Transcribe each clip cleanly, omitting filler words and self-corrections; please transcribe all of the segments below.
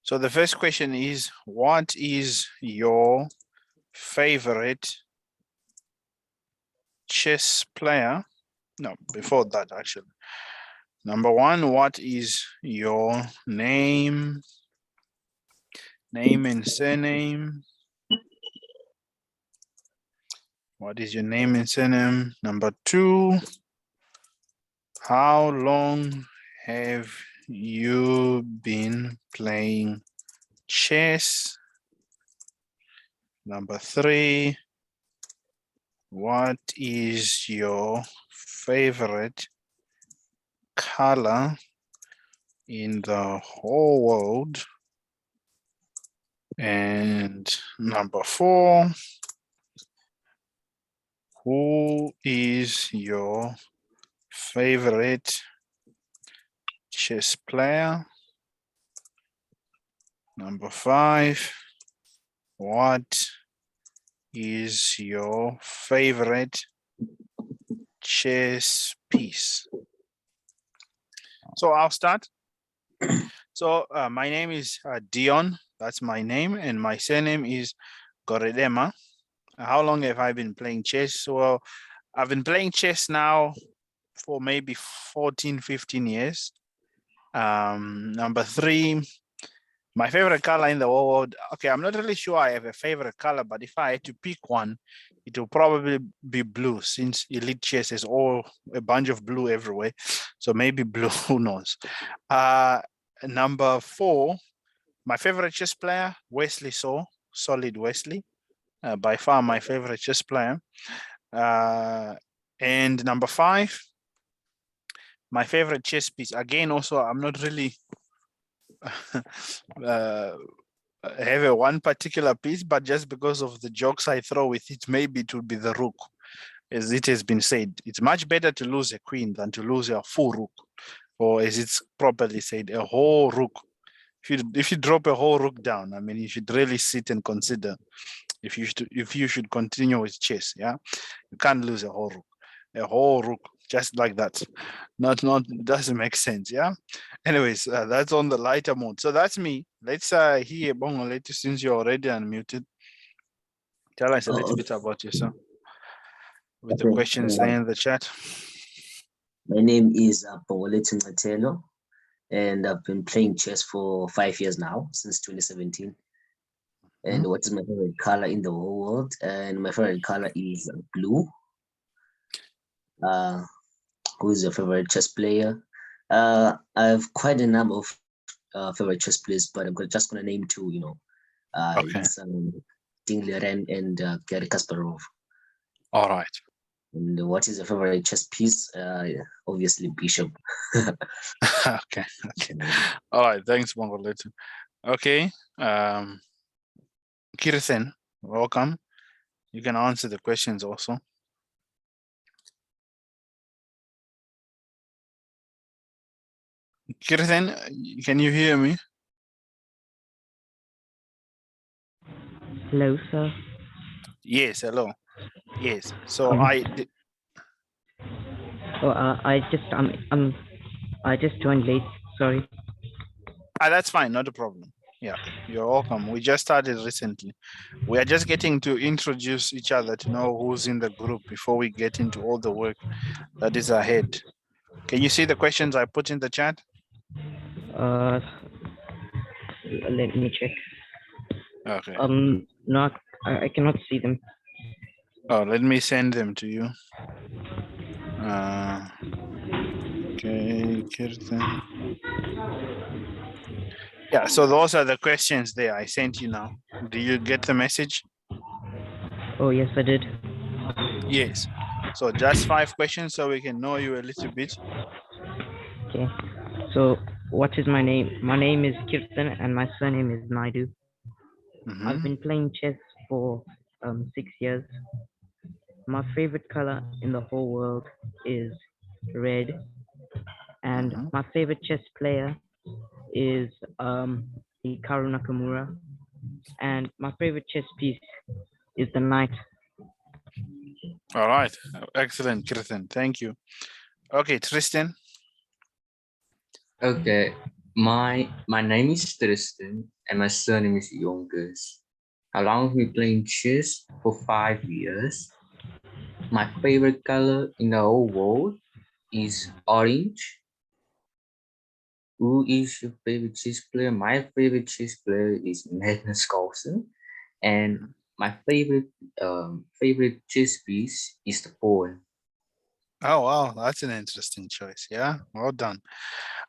So the first question is, what is your favorite chess player? No, before that, actually. Number one, what is your name? Name and surname. What is your name and surname? Number two, how long have you been playing chess? Number three, what is your favorite color in the whole world? And number four, who is your favorite chess player? Number five, what is your favorite chess piece? So I'll start. So my name is Dione. That's my name, and my surname is Goredema. How long have I been playing chess? Well, I've been playing chess now for maybe 14, 15 years. Number three, my favorite color in the whole world. Okay, I'm not really sure I have a favorite color, but if I had to pick one, it will probably be blue, since elite chess is all a bunch of blue everywhere. So maybe blue, who knows? Number four, my favorite chess player, Wesley Solid Wesley. By far my favorite chess player. And number five, my favorite chess piece. Again, also, I'm not really have a one particular piece, but just because of the jokes I throw with it, maybe it would be the rook. As it has been said, it's much better to lose a queen than to lose a full rook, or as it's properly said, a whole rook. If you drop a whole rook down, I mean, you should really sit and consider if you should continue with chess. Yeah, you can't lose a whole rook just like that. Not doesn't make sense. Yeah. Anyways, that's on the lighter mode. So that's me. Let's hear Bongo later, since you're already unmuted. Tell us a little bit about yourself with the questions there in the chat. My name is Bongoletu Ngatelo, and I've been playing chess for 5 years now, since 2017. And what is my favorite color in the whole world? And my favorite color is blue. Who is your favorite chess player? I have quite a number of favorite chess players, but I'm just gonna name two. Okay. It's Ding Liren and Garry Kasparov. All right. And what is your favorite chess piece? Obviously, Bishop. Okay. All right. Thanks, Bongoletu. Okay. Kirsten, welcome. You can answer the questions also. Kirsten, can you hear me? Hello, sir. Yes, hello. Yes. So I just joined late. Sorry. that's fine, not a problem. Yeah, you're welcome. We just started recently. We are just getting to introduce each other to know who's in the group before we get into all the work that is ahead. Can you see the questions I put in the chat? Let me check. Okay. I cannot see them. Oh, let me send them to you. Okay, Kirtan. Yeah, so those are the questions there I sent you now. Do you get the message? Oh, yes, I did. Yes. So just 5 questions so we can know you a little bit. Okay. So, what is my name? My name is Kirtan and my surname is Naidu. I've been playing chess for 6 years. My favorite color in the whole world is red. And my favorite chess player is Hikaru Nakamura. And my favorite chess piece is the knight. All right. Excellent, Kirtan. Thank you. Okay, Tristan. Okay. My name is Tristan and my surname is Yonkers. Along with me playing chess for 5 years, my favorite color in the whole world is orange. Who is your favorite chess player? My favorite chess player is Magnus Carlsen, and my favorite chess piece is the pawn. Oh, wow, that's an interesting choice. Yeah, well done.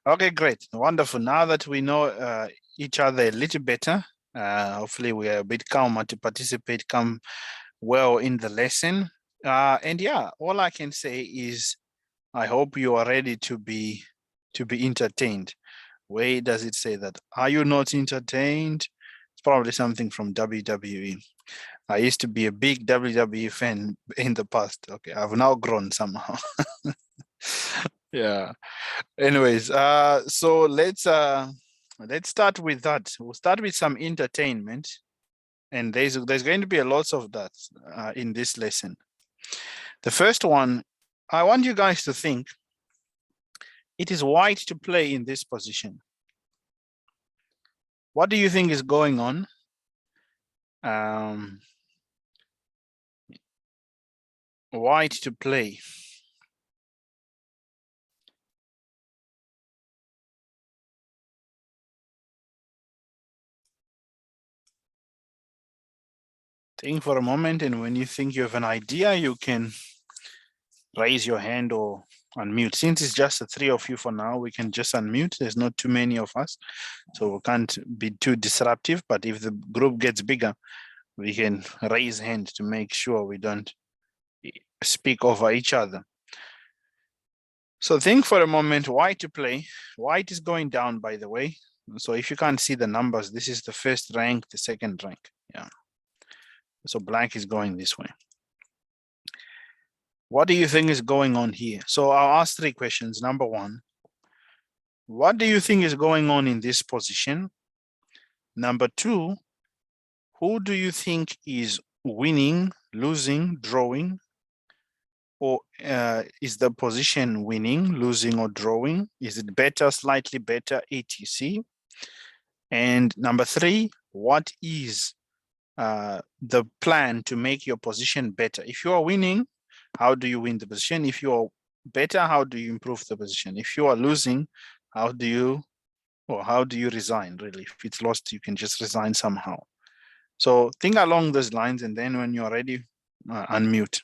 Okay, great, wonderful. Now that we know each other a little better, hopefully we are a bit calmer to participate, come well in the lesson. And yeah, all I can say is I hope you are ready to be entertained. Where does it say that? Are you not entertained? It's probably something from WWE. I used to be a big WWE fan in the past. Okay, I've now grown somehow. Yeah. Anyways, so let's start with that. We'll start with some entertainment, and there's going to be a lot of that in this lesson. The first one, I want you guys to think it is white to play in this position. What do you think is going on? White to play. Think for a moment, and when you think you have an idea, you can raise your hand or unmute. Since it's just the three of you for now, we can just unmute. There's not too many of us, so we can't be too disruptive. But if the group gets bigger, we can raise hand to make sure we don't speak over each other. So think for a moment, white to play. White is going down, by the way. So if you can't see the numbers, this is the first rank, the second rank. Yeah. So black is going this way. What do you think is going on here? So I'll ask three questions. Number one, what do you think is going on in this position? Number two, who do you think is winning, losing, drawing? Or is the position winning, losing, or drawing? Is it better, slightly better, etc.? And number three, what is the plan to make your position better? If you are winning, how do you win the position? If you are better, how do you improve the position? If you are losing, how do you resign, really? If it's lost, you can just resign somehow. So think along those lines, and then when you're ready, unmute.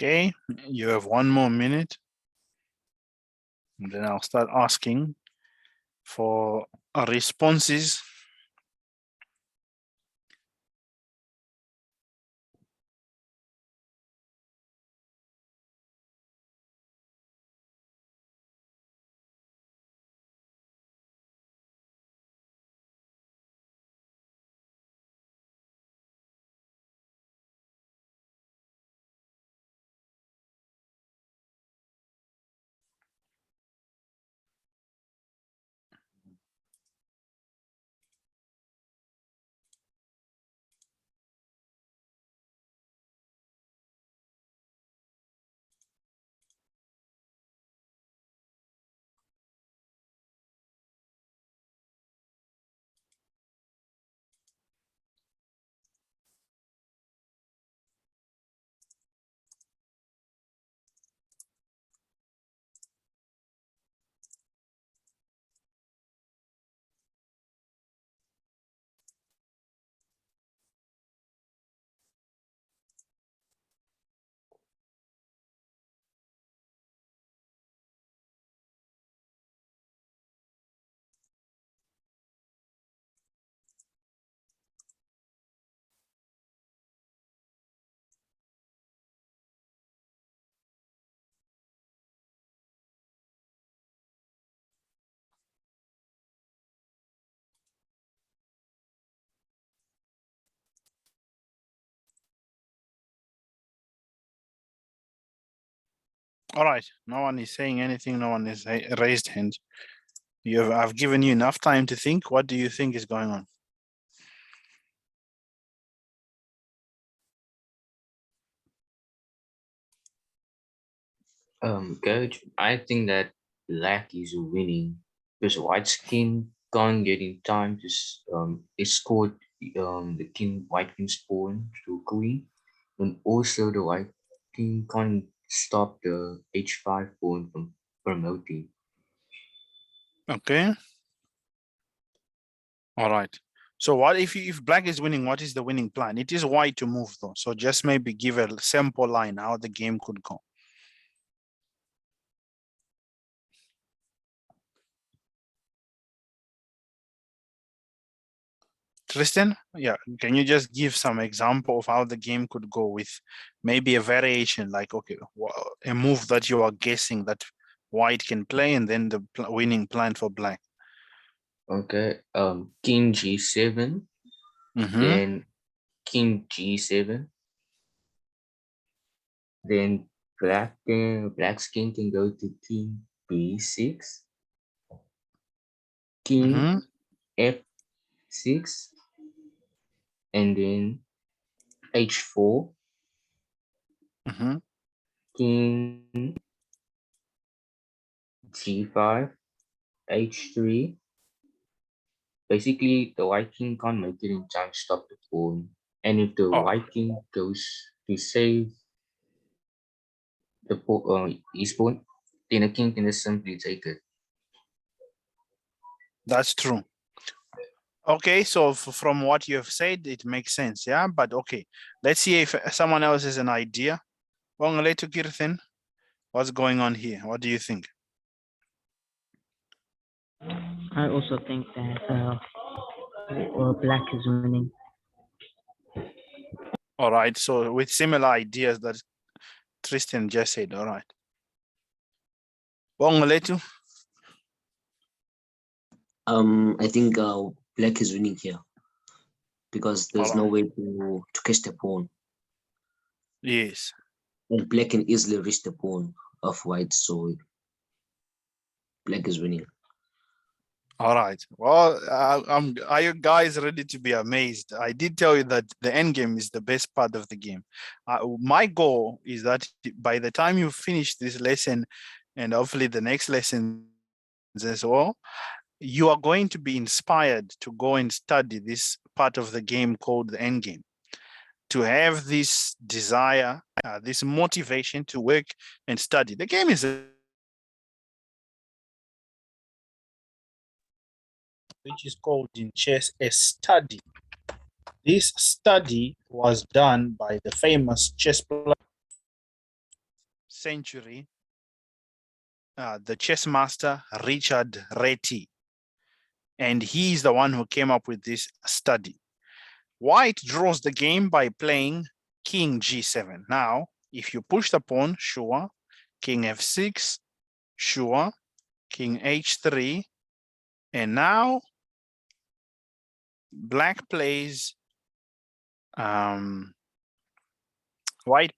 Okay, you have 1 more minute. And then I'll start asking for responses. All right. No one is saying anything. No one is raised hand. I've given you enough time to think. What do you think is going on? Coach, I think that black is winning because white skin can't get in time to escort the white king's pawn to queen, and also the white king can't stop the h5 pawn from promoting. Okay. All right. So what if black is winning? What is the winning plan? It is white to move though. So just maybe give a sample line how the game could go. Tristan, yeah, can you just give some example of how the game could go with maybe a variation, like, okay, a move that you are guessing that white can play and then the winning plan for black. Okay, king g7, then king g7, then black's king can go to king b6, king f6, and then h4, king g5, h3. Basically, the white king can't make it in time to stop the pawn. And if the Oh, white king goes to save his pawn, then the king can just simply take it. that's true. Okay, so from what you have said, it makes sense, yeah? But okay, let's see if someone else has an idea. What's going on here? What do you think? I also think that black is winning. All right, so with similar ideas that Tristan just said, all right. I think black is winning here because there's no way to catch the pawn. Yes. And black can easily reach the pawn of white, so black is winning. All right. Well, are you guys ready to be amazed? I did tell you that the end game is the best part of the game. My goal is that by the time you finish this lesson, and hopefully the next lessons as well, you are going to be inspired to go and study this part of the game called the end game, to have this desire, this motivation to work and study. The game is which is called in chess a study. This study was done by the famous chess player century, the chess master Richard Reti. And he's the one who came up with this study. White draws the game by playing king g7. Now, if you push the pawn, sure. King f6, sure. King h3. And now, black plays, white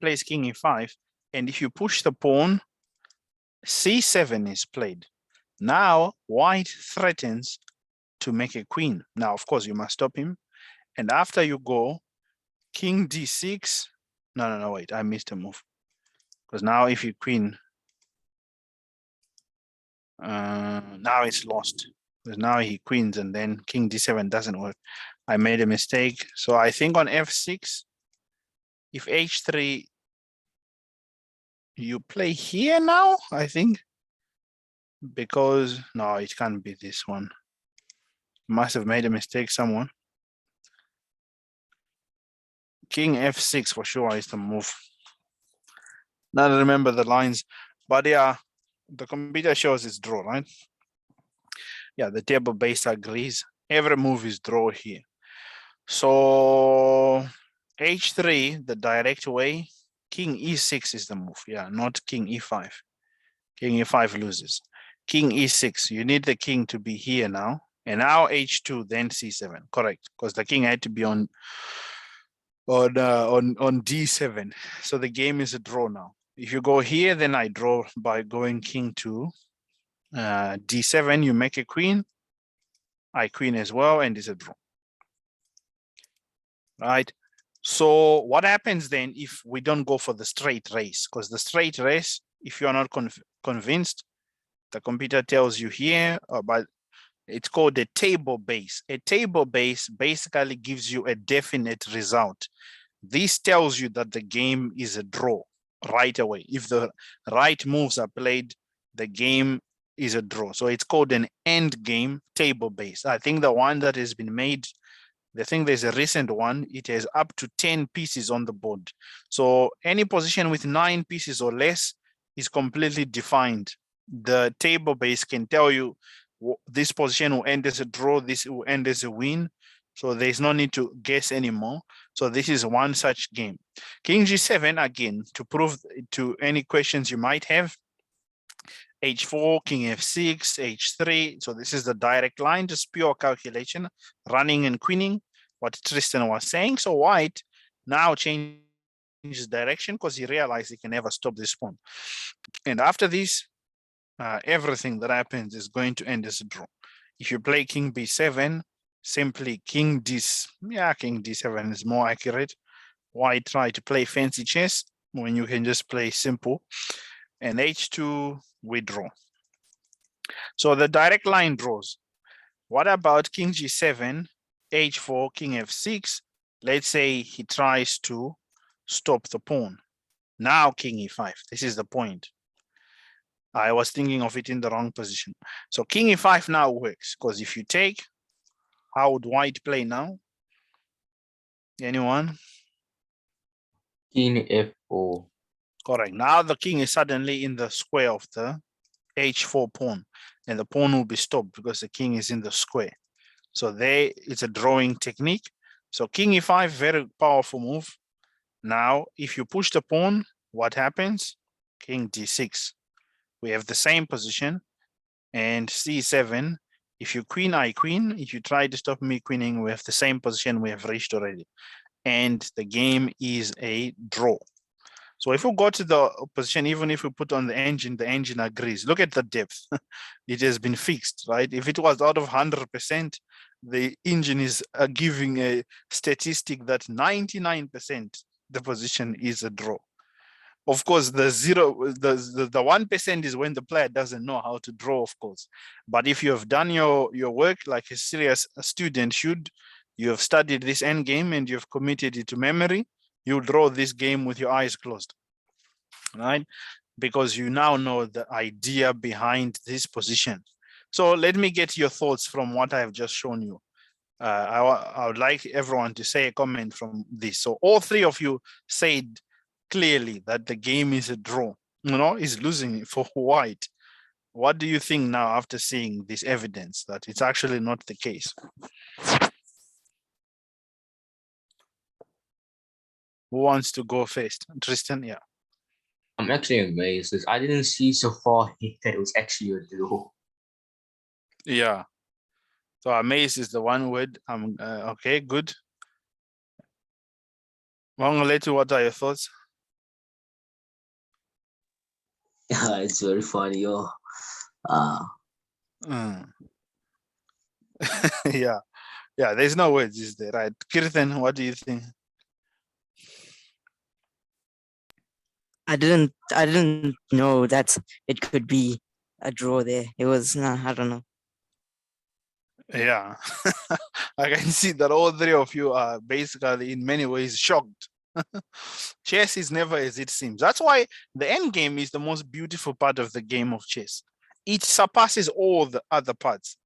plays king e5. And if you push the pawn, c7 is played. Now, white threatens to make a queen. Now, of course, you must stop him. And after you go, king d6. No, wait, I missed a move. Because now if you queen, now it's lost. Because now he queens and then king d7 doesn't work. I made a mistake. So I think on f6, if h3, you play here now, I think. Because, no, it can't be this one. Must have made a mistake, someone. King f6 for sure is the move. Now I remember the lines, but yeah, the computer shows it's draw, right? Yeah, the table base agrees. Every move is draw here. So h3, the direct way, king e6 is the move. Yeah, not king e5. King e5 loses. King e6, you need the king to be here now. And now h2, then c7, correct? Because the king had to be on d7. So the game is a draw now. If you go here, then I draw by going king to d7, you make a queen, I queen as well, and it's a draw. Right? So what happens then if we don't go for the straight race? Because the straight race, if you're not convinced, the computer tells you here, but it's called a table base. A table base basically gives you a definite result. This tells you that the game is a draw right away. If the right moves are played, the game is a draw. So it's called an end game table base. I think the one that has been made, I think there's a recent one, it has up to 10 pieces on the board. So any position with 9 pieces or less is completely defined. The table base can tell you this position will end as a draw, this will end as a win. So there's no need to guess anymore. So this is one such game. King G7, again, to prove to any questions you might have, H4, King F6, H3. So this is the direct line, just pure calculation, running and queening, what Tristan was saying. So white now changes direction because he realized he can never stop this pawn. And after this, everything that happens is going to end as a draw. If you play King B7, simply King D7 is more accurate. Why try to play fancy chess when you can just play simple? And H2, we draw. So the direct line draws. What about King G7, H4, King F6? Let's say he tries to stop the pawn. Now King E5, this is the point. I was thinking of it in the wrong position. So King E5 now works, because if you take, how would white play now? Anyone? King F4. Correct. Now the king is suddenly in the square of the H4 pawn, and the pawn will be stopped because the king is in the square. So there it's a drawing technique. So King E5, very powerful move. Now, if you push the pawn, what happens? King D6. We have the same position. And C7, if you queen, I queen. If you try to stop me queening, we have the same position we have reached already. And the game is a draw. So if we go to the position, even if we put on the engine agrees. Look at the depth. It has been fixed, right? If it was out of 100%, the engine is giving a statistic that 99% the position is a draw. Of course, the 1% is when the player doesn't know how to draw, of course. But if you have done your work like a serious student should, you have studied this end game and you've committed it to memory, you draw this game with your eyes closed, right? Because you now know the idea behind this position. So let me get your thoughts from what I've just shown you. I would like everyone to say a comment from this. So all three of you said clearly that the game is a draw, is losing for white. What do you think now after seeing this evidence that it's actually not the case? Who wants to go first? Tristan, yeah. I'm actually amazed because I didn't see so far that it was actually a draw. Yeah. So amazed is the one word. Okay, good. Mangaletu, what are your thoughts? It's very funny, yo. Yeah, there's no words, is there, right? Kirtan, what do you think? I didn't know that it could be a draw there. It was, I don't know. Yeah, I can see that all three of you are basically in many ways shocked. Chess is never as it seems. That's why the end game is the most beautiful part of the game of chess. It surpasses all the other parts,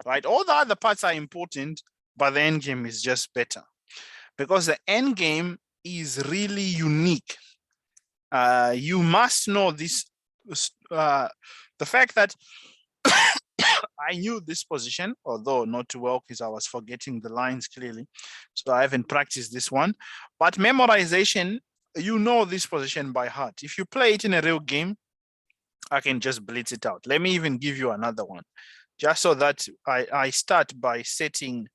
right? All the other parts are important, but the end game is just better because the end game is really unique. You must know this, the fact that I knew this position, although not too well because I was forgetting the lines clearly. So I haven't practiced this one. But memorization, you know this position by heart. If you play it in a real game, I can just blitz it out. Let me even give you another one, just so that I start by setting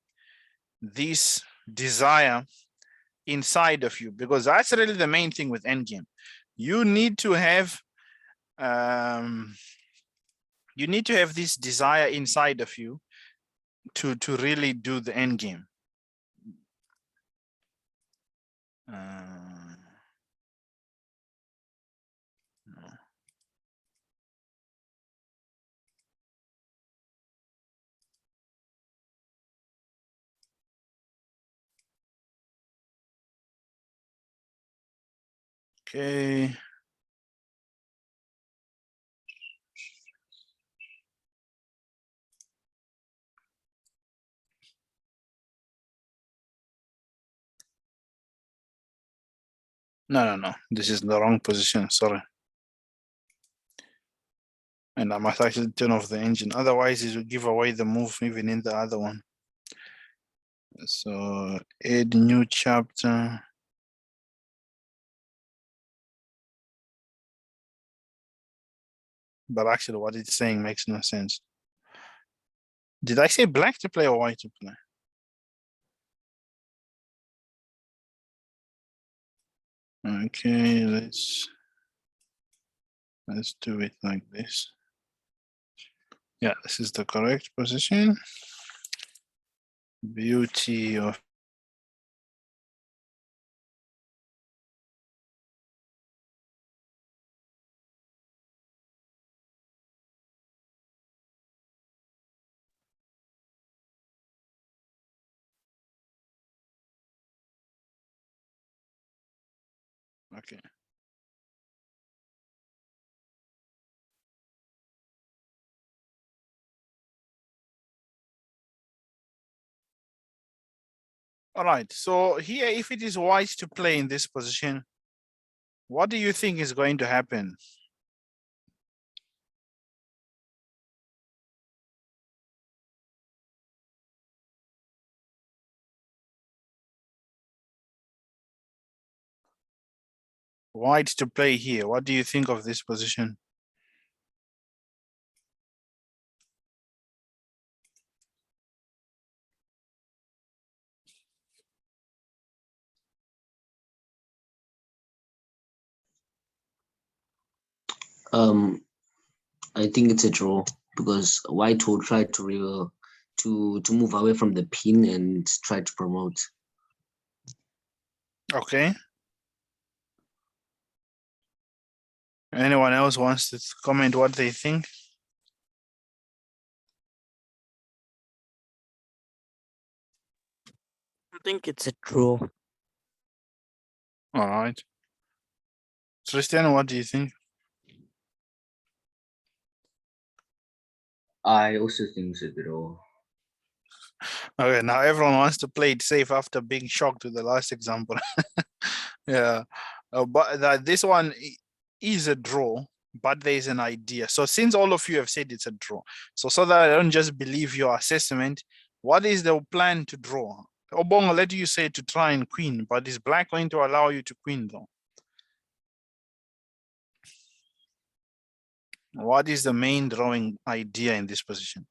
this desire inside of you, because that's really the main thing with endgame. you need to have this desire inside of you to really do the end game. Okay. No. This is the wrong position. Sorry. And I must actually turn off the engine. Otherwise, it will give away the move even in the other one. So add new chapter. But actually what it's saying makes no sense. Did I say black to play or white to play? Okay, let's do it like this. Yeah, this is the correct position. Beauty of okay. All right, so here, if it is white to play in this position, what do you think is going to happen? White to play here, what do you think of this position? I think it's a draw because white will try to move away from the pin and try to promote. Okay. Anyone else wants to comment what they think? I think it's a draw. All right. Tristan, what do you think? I also think it's a draw. Okay, now everyone wants to play it safe after being shocked with the last example. Yeah, but this one is a draw, but there's an idea. So since all of you have said it's a draw, so that I don't just believe your assessment, what is the plan to draw? Obongo, let you say to try and queen, but is black going to allow you to queen though? What is the main drawing idea in this position?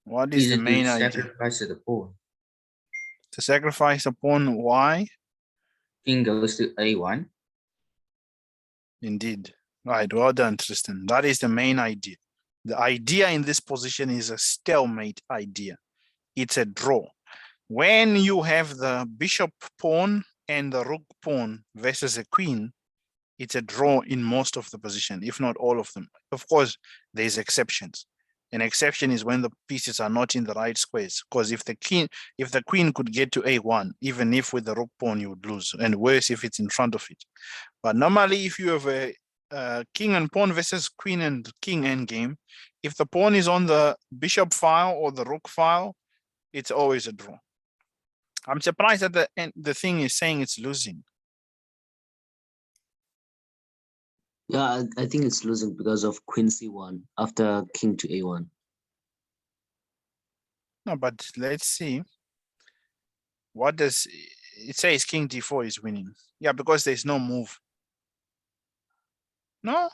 What is the Easy main to idea? sacrifice the pawn. To sacrifice a pawn, why? King goes to A1. Indeed. Right, well done, Tristan. That is the main idea. The idea in this position is a stalemate idea. It's a draw. When you have the bishop pawn and the rook pawn versus a queen, it's a draw in most of the position, if not all of them. Of course, there's exceptions. An exception is when the pieces are not in the right squares. Because if the queen could get to A1, even if with the rook pawn, you would lose. And worse if it's in front of it. But normally, if you have a king and pawn versus queen and king endgame, if the pawn is on the bishop file or the rook file, it's always a draw. I'm surprised that the thing is saying it's losing. Yeah, I think it's losing because of queen c1 after king to a1. No, but let's see. What does it says? King d4 is winning. Yeah, because there's no move. No.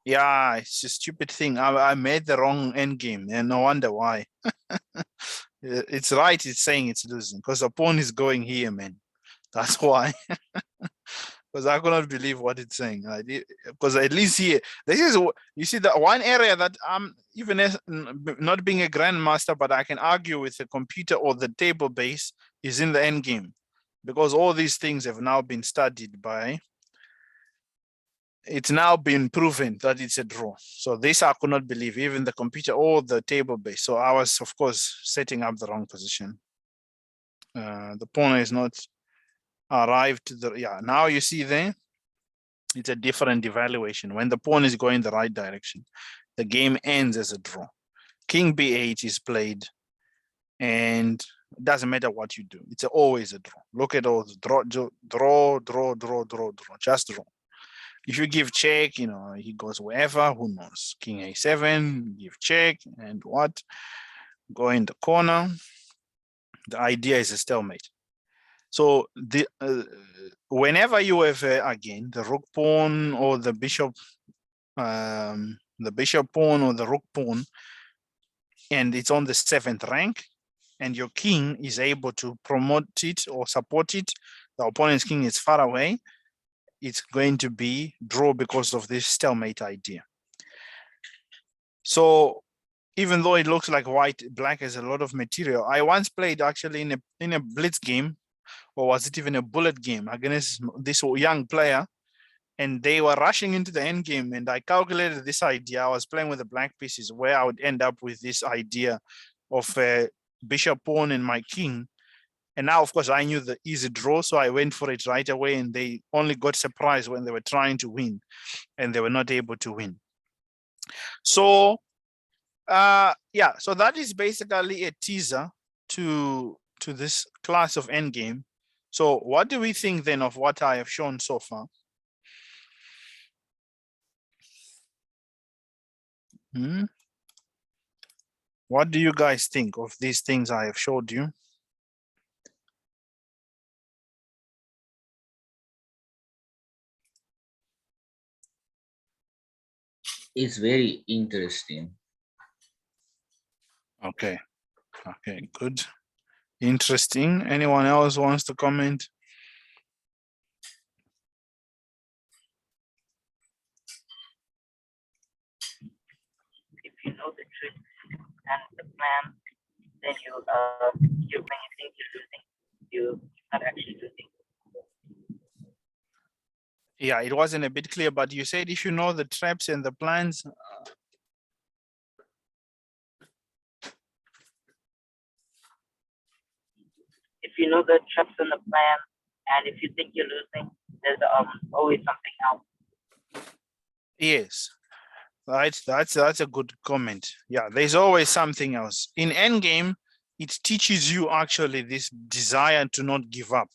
Yeah, it's a stupid thing. I made the wrong endgame, and no wonder why. It's right. It's saying it's losing because the pawn is going here, man. That's why. Because I cannot believe what it's saying. Because at least here, this is you see the one area that I'm even as not being a grandmaster, but I can argue with the computer or the table base is in the end game, because all these things have now been studied by. It's now been proven that it's a draw. So this I could not believe, even the computer or the table base. So I was, of course, setting up the wrong position. The pawn is not arrived to the, yeah, now you see there, it's a different evaluation. When the pawn is going the right direction, the game ends as a draw. King b8 is played, and it doesn't matter what you do. It's always a draw. Look at all the draw, just draw. If you give check, you know, he goes wherever, who knows? King a7, give check, and what? Go in the corner. The idea is a stalemate. So the whenever you have again the rook pawn or the bishop pawn or the rook pawn, and it's on the 7th rank, and your king is able to promote it or support it, the opponent's king is far away, it's going to be draw because of this stalemate idea. So even though it looks like black has a lot of material, I once played actually in a blitz game, or was it even a bullet game, against this young player, and they were rushing into the end game, and I calculated this idea. I was playing with the black pieces where I would end up with this idea of a bishop pawn and my king. And now, of course, I knew the easy draw, so I went for it right away, and they only got surprised when they were trying to win, and they were not able to win. So, yeah, so that is basically a teaser to this class of endgame. So what do we think then of what I have shown so far? What do you guys think of these things I have showed you? It's very interesting. Okay, okay, good. Interesting. Anyone else wants to comment? If you know the trick and the plan, then you when you think you're losing, you're not actually losing. Yeah, it wasn't a bit clear, but you said if you know the traps and the plans. If you know the traps and the plan, and if you think you're losing, there's always something else. Yes, right. That's a good comment. Yeah, there's always something else. In endgame, it teaches you actually this desire to not give up.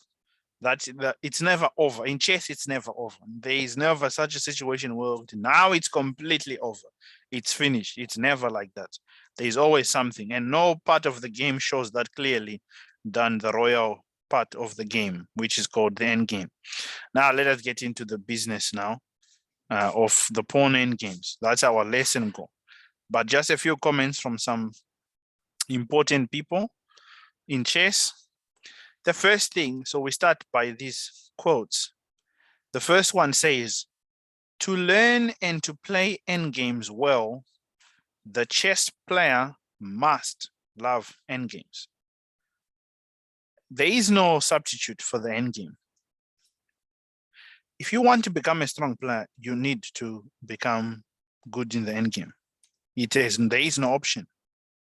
That it's never over. In chess, it's never over. There is never such a situation where now it's completely over. It's finished. It's never like that. There's always something, and no part of the game shows that clearly than the royal part of the game, which is called the end game. Now let us get into the business now of the pawn end games. That's our lesson goal. But just a few comments from some important people in chess. The first thing, so we start by these quotes. The first one says, to learn and to play endgames well, the chess player must love endgames. There is no substitute for the endgame. If you want to become a strong player, you need to become good in the endgame. There is no option.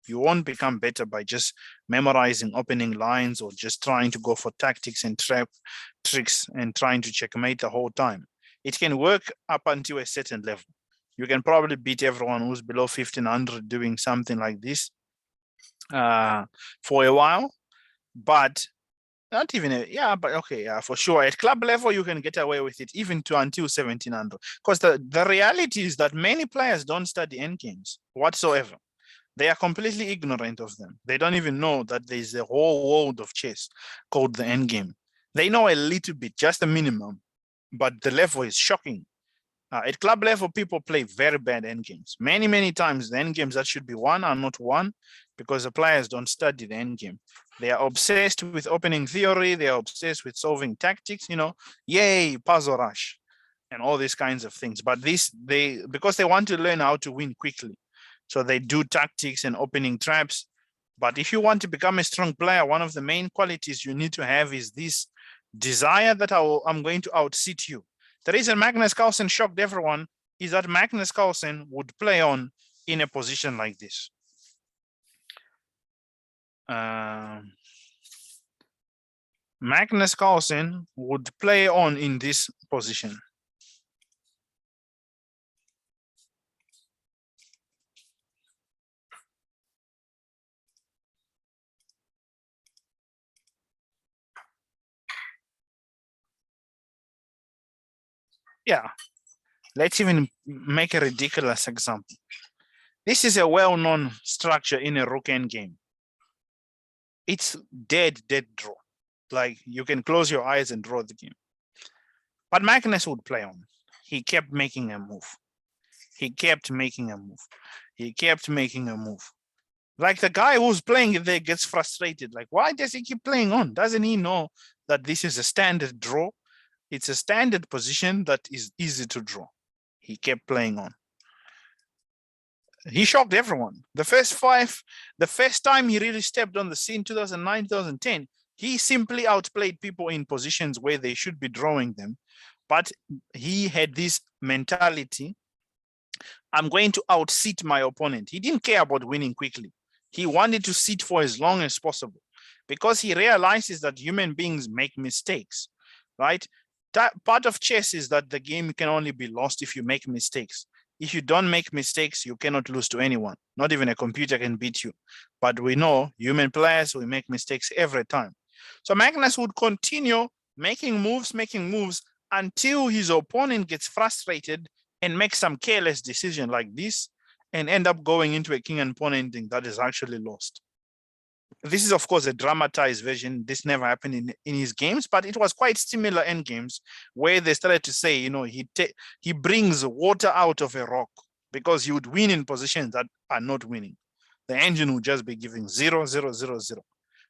You won't become better by just memorizing opening lines or just trying to go for tactics and tricks and trying to checkmate the whole time. It can work up until a certain level. You can probably beat everyone who's below 1500 doing something like this for a while, but not even but okay, yeah, for sure. At club level, you can get away with it even to until 1700. Because the reality is that many players don't study endgames whatsoever. They are completely ignorant of them. They don't even know that there's a whole world of chess called the endgame. They know a little bit, just a minimum, but the level is shocking. At club level, people play very bad endgames. Many times, the endgames that should be won are not won because the players don't study the endgame. They are obsessed with opening theory. They are obsessed with solving tactics, yay, puzzle rush, and all these kinds of things. But because they want to learn how to win quickly. So they do tactics and opening traps. But if you want to become a strong player, one of the main qualities you need to have is this desire that I'm going to outsit you. The reason Magnus Carlsen shocked everyone is that Magnus Carlsen would play on in a position like this. Magnus Carlsen would play on in this position. Yeah, let's even make a ridiculous example. This is a well-known structure in a rook endgame. It's dead draw. Like you can close your eyes and draw the game. But Magnus would play on. He kept making a move. He kept making a move. He kept making a move. Like the guy who's playing it there gets frustrated. Like, why does he keep playing on? Doesn't he know that this is a standard draw? It's a standard position that is easy to draw. He kept playing on. He shocked everyone. The first time he really stepped on the scene, 2009, 2010, he simply outplayed people in positions where they should be drawing them. But he had this mentality, I'm going to outsit my opponent. He didn't care about winning quickly. He wanted to sit for as long as possible because he realizes that human beings make mistakes, right? That part of chess is that the game can only be lost if you make mistakes. If you don't make mistakes, you cannot lose to anyone. Not even a computer can beat you. But we know human players, we make mistakes every time. So Magnus would continue making moves until his opponent gets frustrated and makes some careless decision like this and end up going into a king and pawn ending that is actually lost. This is, of course, a dramatized version. This never happened in his games, but it was quite similar end games where they started to say, he brings water out of a rock because he would win in positions that are not winning. The engine would just be giving 0, 0, 0, 0.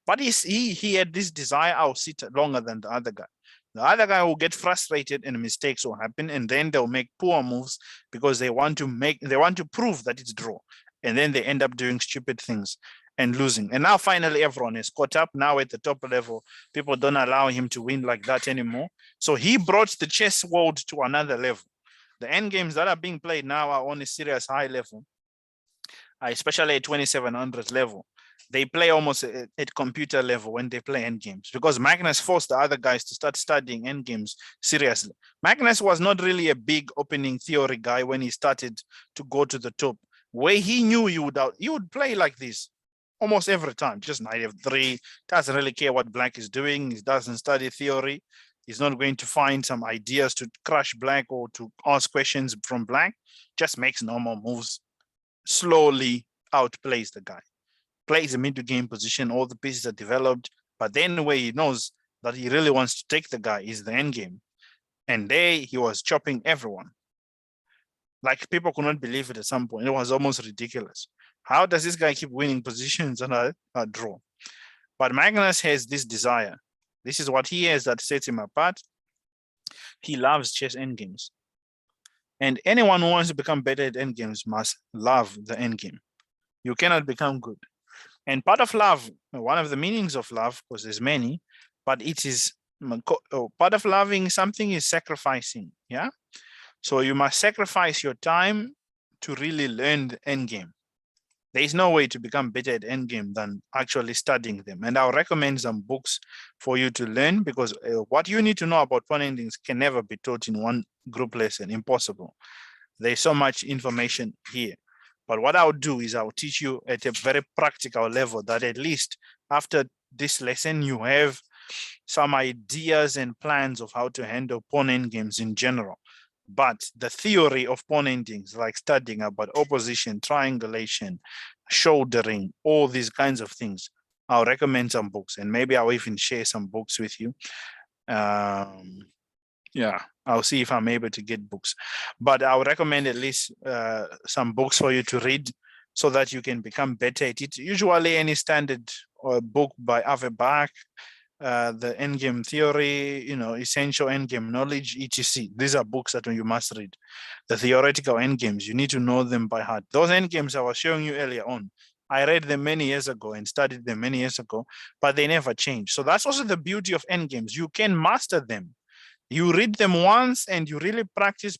But he had this desire, I'll sit longer than the other guy. The other guy will get frustrated and mistakes will happen, and then they'll make poor moves because they want to prove that it's draw. And then they end up doing stupid things and losing. And now finally everyone is caught up. Now at the top level, people don't allow him to win like that anymore. So he brought the chess world to another level. The end games that are being played now are on a serious high level, especially at 2700 level. They play almost at computer level when they play end games because Magnus forced the other guys to start studying end games seriously. Magnus was not really a big opening theory guy when he started to go to the top, where he knew he would play like this almost every time, just knight f3, doesn't really care what black is doing. He doesn't study theory. He's not going to find some ideas to crush black or to ask questions from black, just makes normal moves, slowly outplays the guy. Plays a mid game position, all the pieces are developed, but then where he knows that he really wants to take the guy is the end game. And there he was chopping everyone. Like people could not believe it at some point. It was almost ridiculous. How does this guy keep winning positions on a draw? But Magnus has this desire. This is what he has that sets him apart. He loves chess endgames. And anyone who wants to become better at endgames must love the endgame. You cannot become good. And part of love, one of the meanings of love, because there's many, but it is part of loving something is sacrificing. Yeah. So you must sacrifice your time to really learn the end game. There is no way to become better at end game than actually studying them. And I'll recommend some books for you to learn because what you need to know about pawn endings can never be taught in one group lesson. Impossible. There's so much information here. But what I'll do is I'll teach you at a very practical level that at least after this lesson, you have some ideas and plans of how to handle pawn endgames in general. But the theory of pawn endings, like studying about opposition, triangulation, shouldering, all these kinds of things, I'll recommend some books and maybe I'll even share some books with you. Yeah. I'll see if I'm able to get books, but I would recommend at least some books for you to read so that you can become better at it. Usually any standard or book by Ave Bach, the endgame theory, essential endgame knowledge, etc. These are books that you must read. The theoretical endgames, you need to know them by heart. Those endgames I was showing you earlier on, I read them many years ago and studied them many years ago, but they never change. So that's also the beauty of endgames. You can master them. You read them once and you really practice,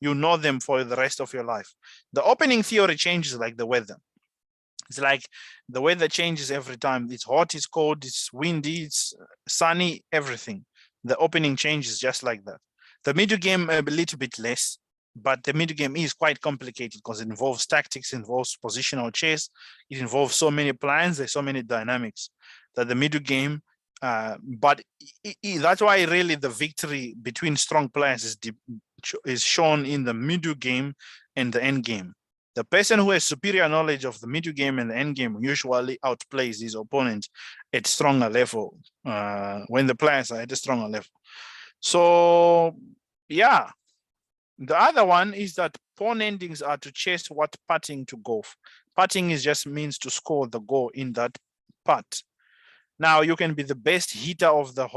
you know them for the rest of your life. The opening theory changes like the weather. It's like the weather changes every time. It's hot, it's cold, it's windy, it's sunny, everything. The opening changes just like that. The middle game a little bit less, but the middle game is quite complicated because it involves tactics, involves positional chess, it involves so many plans, there's so many dynamics that the middle game, but that's why really the victory between strong players is shown in the middle game and the end game. The person who has superior knowledge of the middle game and the end game usually outplays his opponent at stronger level when the players are at a stronger level. So, yeah. The other one is that pawn endings are to chess what putting to golf. Putting is just means to score the goal in that putt. Now you can be the best hitter of the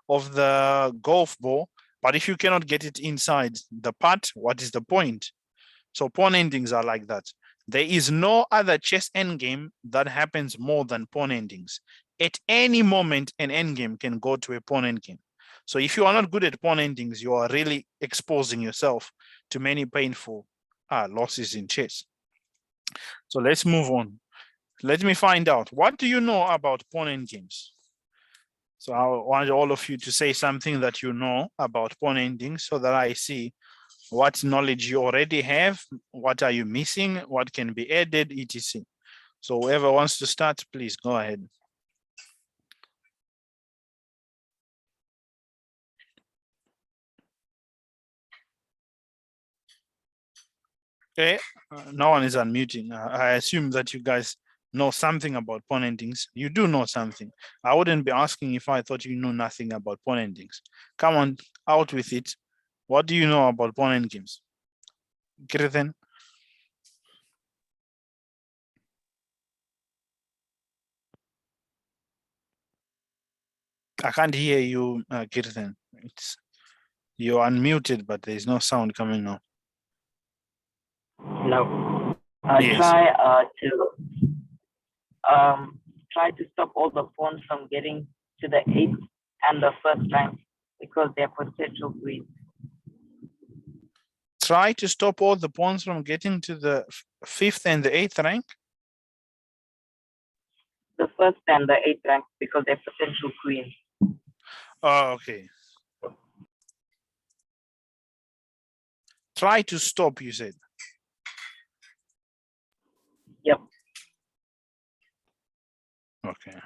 of the golf ball, but if you cannot get it inside the putt, what is the point? So pawn endings are like that. There is no other chess endgame that happens more than pawn endings. At any moment, an endgame can go to a pawn endgame. So if you are not good at pawn endings, you are really exposing yourself to many painful losses in chess. So let's move on. Let me find out. What do you know about pawn endgames? So I want all of you to say something that you know about pawn endings so that I see what knowledge you already have, what are you missing, what can be added, etc. So whoever wants to start, please go ahead. Okay, no one is unmuting. I assume that you guys know something about pawn endings. You do know something. I wouldn't be asking if I thought you knew nothing about pawn endings. Come on, out with it. What do you know about pawn endgames? Kirthen? I can't hear you, Kirthen. You're unmuted, but there's no sound coming now. Hello. Yes. Try to stop all the pawns from getting to the 8th and the 1st rank because they're potential queens. Try to stop all the pawns from getting to the 5th and the 8th rank? The 1st and the 8th rank because they're potential queens. Oh, okay. Try to stop, you said. Yep. Okay.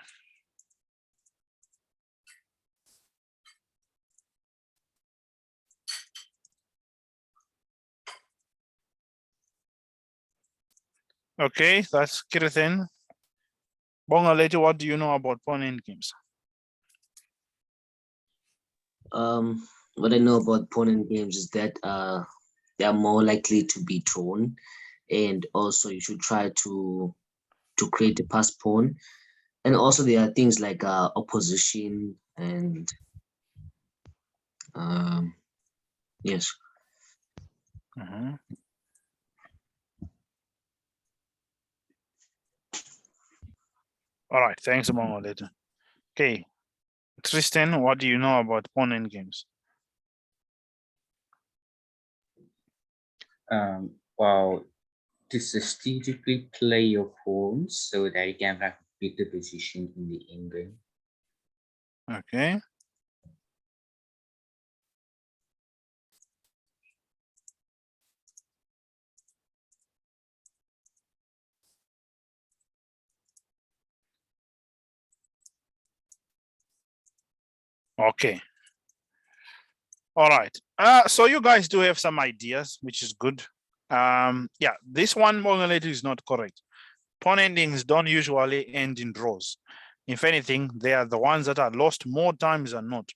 Okay, that's Kirthen. Bonga later, what do you know about pawn endgames? What I know about pawn endgames is that they are more likely to be drawn, and also you should try to create a pass pawn. And also there are things like opposition and yes. All right, thanks, Bonga later. Okay, Tristan, what do you know about pawn endgames? Well, to strategically play your pawns so that you can have a better position in the endgame. Okay. Okay. All right. So you guys do have some ideas, which is good. Yeah, this one Bonga later is not correct. Pawn endings don't usually end in draws. If anything, they are the ones that are lost more times than not,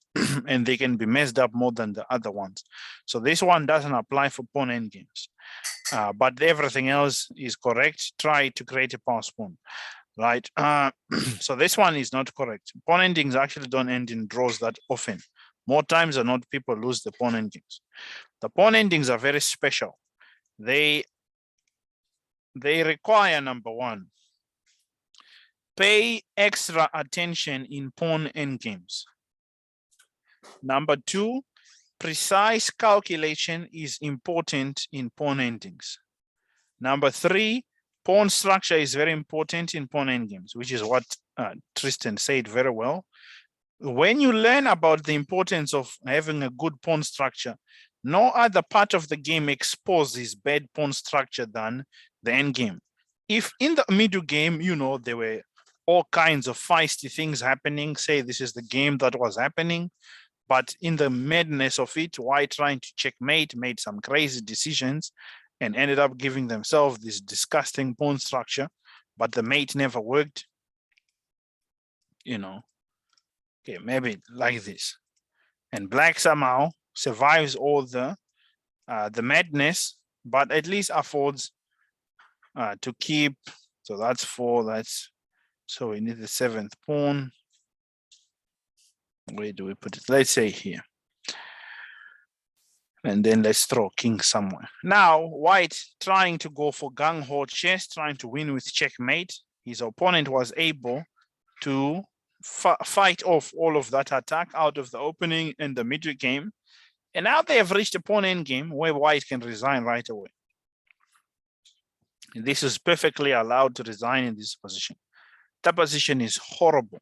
and they can be messed up more than the other ones. So this one doesn't apply for pawn endgames, but everything else is correct. Try to create a pass pawn, right? So this one is not correct. Pawn endings actually don't end in draws that often. More times than not, people lose the pawn endings. The pawn endings are very special. They require, number one, pay extra attention in pawn endgames. Number two, precise calculation is important in pawn endings. Number three, pawn structure is very important in pawn endgames, which is what Tristan said very well. When you learn about the importance of having a good pawn structure, no other part of the game exposes bad pawn structure than the end game. If in the middle game, you know, there were all kinds of feisty things happening, say this is the game that was happening, but in the madness of it, white trying to checkmate, made some crazy decisions and ended up giving themselves this disgusting pawn structure, but the mate never worked, you know. Okay, maybe like this. And black somehow survives all the madness, but at least affords to keep. So that's 4. That's so we need the 7th pawn. Where do we put it? Let's say here. And then let's throw king somewhere. Now, white trying to go for gung-ho chess, trying to win with checkmate. His opponent was able to fight off all of that attack out of the opening and the middle game. And now they have reached a pawn end game where white can resign right away. And this is perfectly allowed to resign in this position. That position is horrible.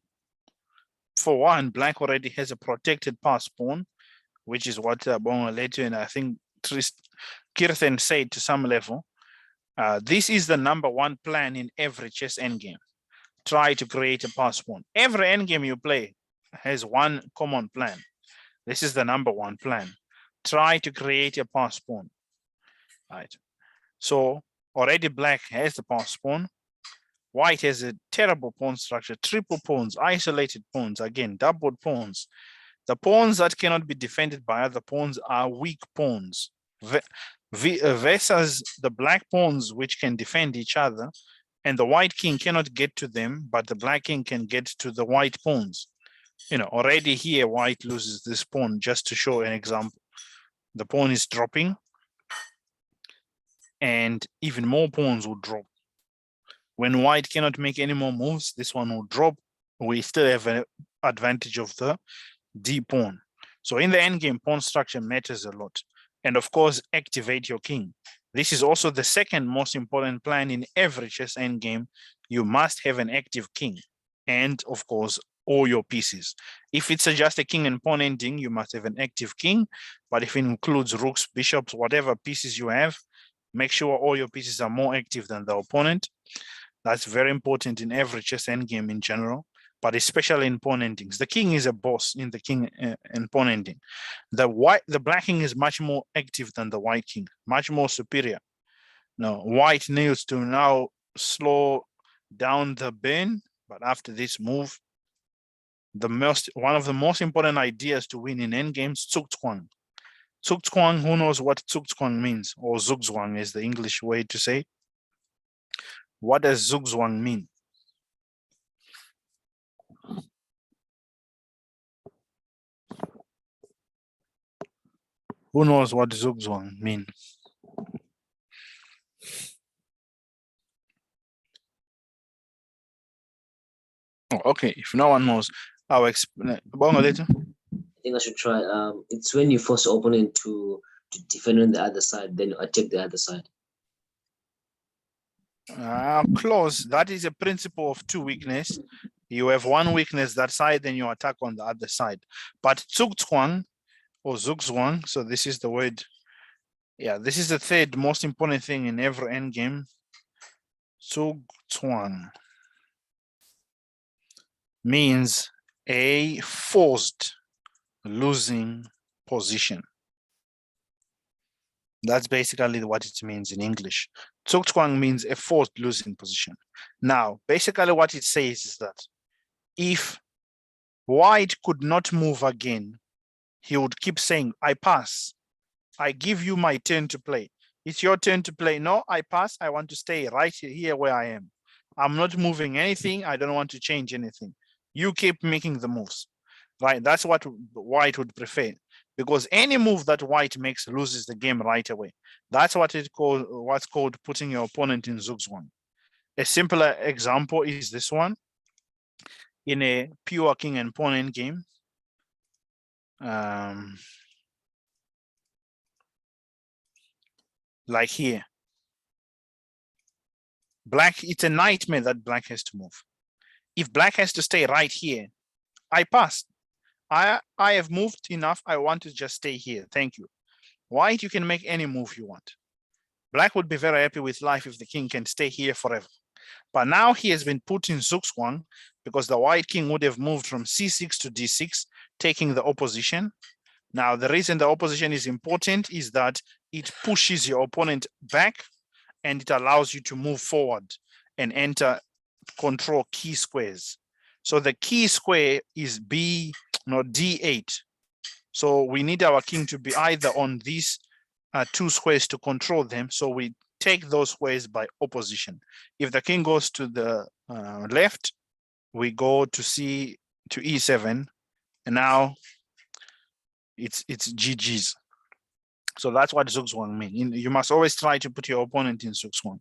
For one, black already has a protected pass pawn, which is what Bongoletu and I think Kirthen said to some level. This is the #1 plan in every chess endgame. Try to create a pass pawn. Every endgame you play has one common plan. This is the #1 plan. Try to create a pass pawn. Right. So already black has the pass pawn. White has a terrible pawn structure, triple pawns, isolated pawns, again, doubled pawns. The pawns that cannot be defended by other pawns are weak pawns versus the black pawns which can defend each other, and the white king cannot get to them, but the black king can get to the white pawns. You know, already here, white loses this pawn, just to show an example. The pawn is dropping, and even more pawns will drop. When white cannot make any more moves, this one will drop. We still have an advantage of the D pawn. So in the endgame, pawn structure matters a lot. And of course, activate your king. This is also the second most important plan in every chess endgame. You must have an active king. And of course, all your pieces. If it's just a king and pawn ending, you must have an active king. But if it includes rooks, bishops, whatever pieces you have, make sure all your pieces are more active than the opponent. That's very important in every chess endgame in general, but especially in pawn endings. The king is a boss in the king and pawn ending. The black king is much more active than the white king, much more superior. Now, white needs to now slow down the burn, but after this move, one of the most important ideas to win in endgames, Zugzwang. Zugzwang, who knows what Zugzwang means, or Zugzwang is the English way to say. What does Zugzwang mean? Who knows what Zugzwang mean? Oh, okay, if no one knows, I'll explain. Later. I think I should try. It's when you force your opponent to defend on the other side, then you attack the other side. Close. That is a principle of 2 weakness. You have one weakness that side, then you attack on the other side. But Zugzwang or Zugzwang, so this is the word. Yeah, this is the third most important thing in every endgame. Zugzwang means a forced losing position. That's basically what it means in English. Zugzwang means a forced losing position. Now, basically what it says is that If white could not move again, he would keep saying, I pass. I give you my turn to play. It's your turn to play. No, I pass. I want to stay right here where I am. I'm not moving anything. I don't want to change anything. You keep making the moves, right? That's what white would prefer, because any move that white makes loses the game right away. That's what's called putting your opponent in zugzwang. A simpler example is this one. In a pure king and pawn endgame, like here. Black, it's a nightmare that black has to move. If black has to stay right here, I passed. I have moved enough. I want to just stay here. Thank you. White, you can make any move you want. Black would be very happy with life if the king can stay here forever. But now he has been put in zugzwang because the white king would have moved from c6 to d6, taking the opposition. Now, the reason the opposition is important is that it pushes your opponent back and it allows you to move forward and enter control key squares. So the key square is D8. So we need our king to be either on these two squares to control them. So we take those squares by opposition. If the king goes to the left, we go to E7, and now it's GG's. So that's what zugzwang means. You must always try to put your opponent in zugzwang,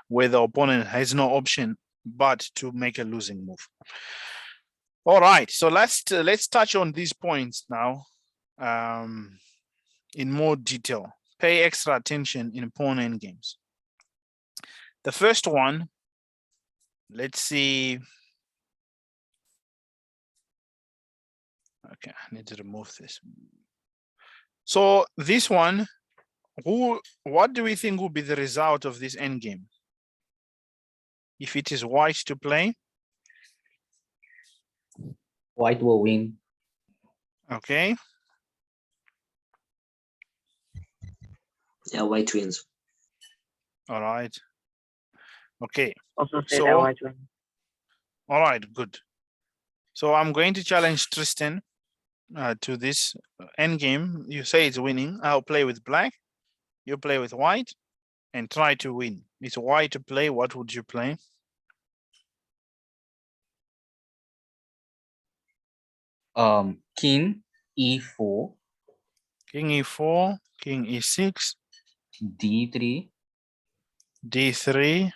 where the opponent has no option but to make a losing move. All right, so let's touch on these points now in more detail. Pay extra attention in pawn endgames. The first one, let's see. Okay, I need to remove this. So this one, what do we think will be the result of this endgame? If it is white to play? White will win. Okay. Yeah, white wins. All right. Okay. Also say So- that white win. All right, good. So I'm going to challenge Tristan to this endgame. You say it's winning. I'll play with black. You play with white and try to win. It's white to play. What would you play? King E4, King E4, King E6, D3, D3,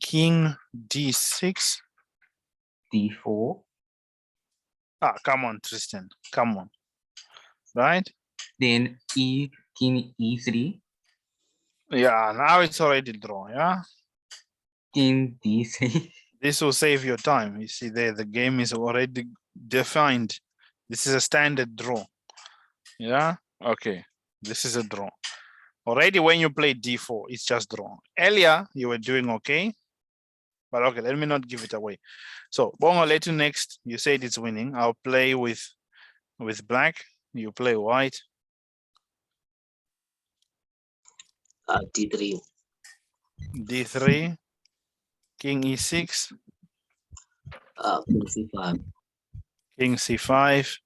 King D6. D4, Ah, come on, Tristan. Come on. Right? then King E3, Yeah, now it's already draw. Yeah. King D3, This will save your time. You see there, the game is already defined. This is a standard draw. Yeah. Okay. This is a draw. Already when you play D4, it's just draw. Earlier, you were doing okay. But okay, let me not give it away. So Bongo Letu next. You said it's winning. I'll play with black. You play white. D3. D3. King E6. King C5. King C5.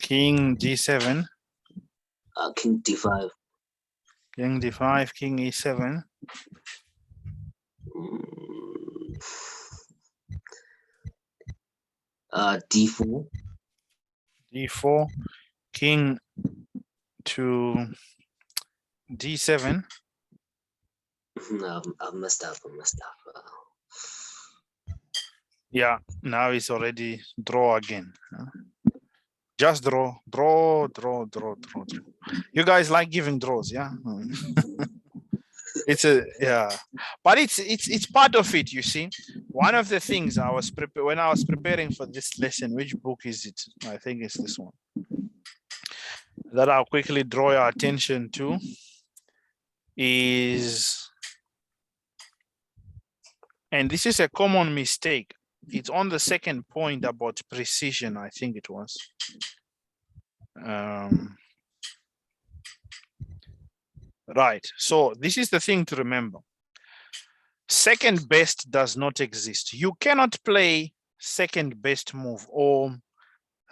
King D7. King D5. King D5. King E7. D4. D4. King to D7. I've messed up. Yeah, now it's already draw again. Just draw. You guys like giving draws, yeah? It's but it's part of it, you see. One of the things I was when I was preparing for this lesson, which book is it? I think it's this one. That I'll quickly draw your attention to is, and this is a common mistake. It's on the second point about precision, I think it was. Right, so this is the thing to remember. Second best does not exist. You cannot play second best move or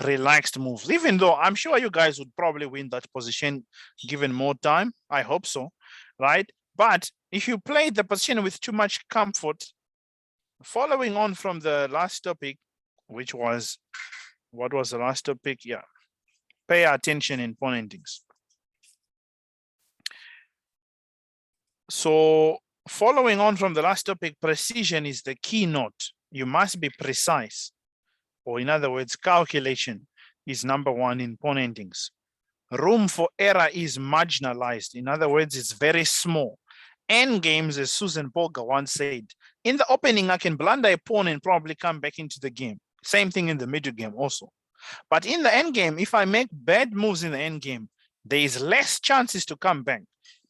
relaxed moves, even though I'm sure you guys would probably win that position given more time. I hope so, right? But if you play the position with too much comfort, following on from the last topic, which was, what was the last topic? Yeah, pay attention in pawn endings. So following on from the last topic, precision is the key note. You must be precise, or in other words, calculation is number one in pawn endings. Room for error is marginalized. In other words, it's very small. Endgames, as Susan Polgar once said, in the opening, I can blunder a pawn and probably come back into the game. Same thing in the middle game also. But in the end game, if I make bad moves in the end game, there is less chances to come back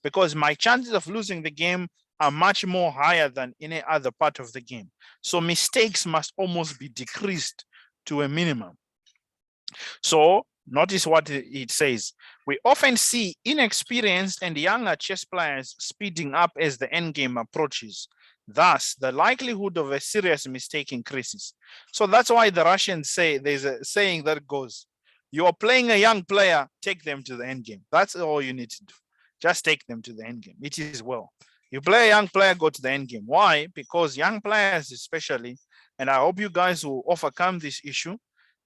because my chances of losing the game are much more higher than any other part of the game. So mistakes must almost be decreased to a minimum. So notice what it says. We often see inexperienced and younger chess players speeding up as the end game approaches. Thus, the likelihood of a serious mistake increases. So that's why the Russians say, there's a saying that goes, you are playing a young player, take them to the end game. That's all you need to do. Just take them to the end game. It is well. You play a young player, go to the end game. Why? Because young players especially, and I hope you guys will overcome this issue,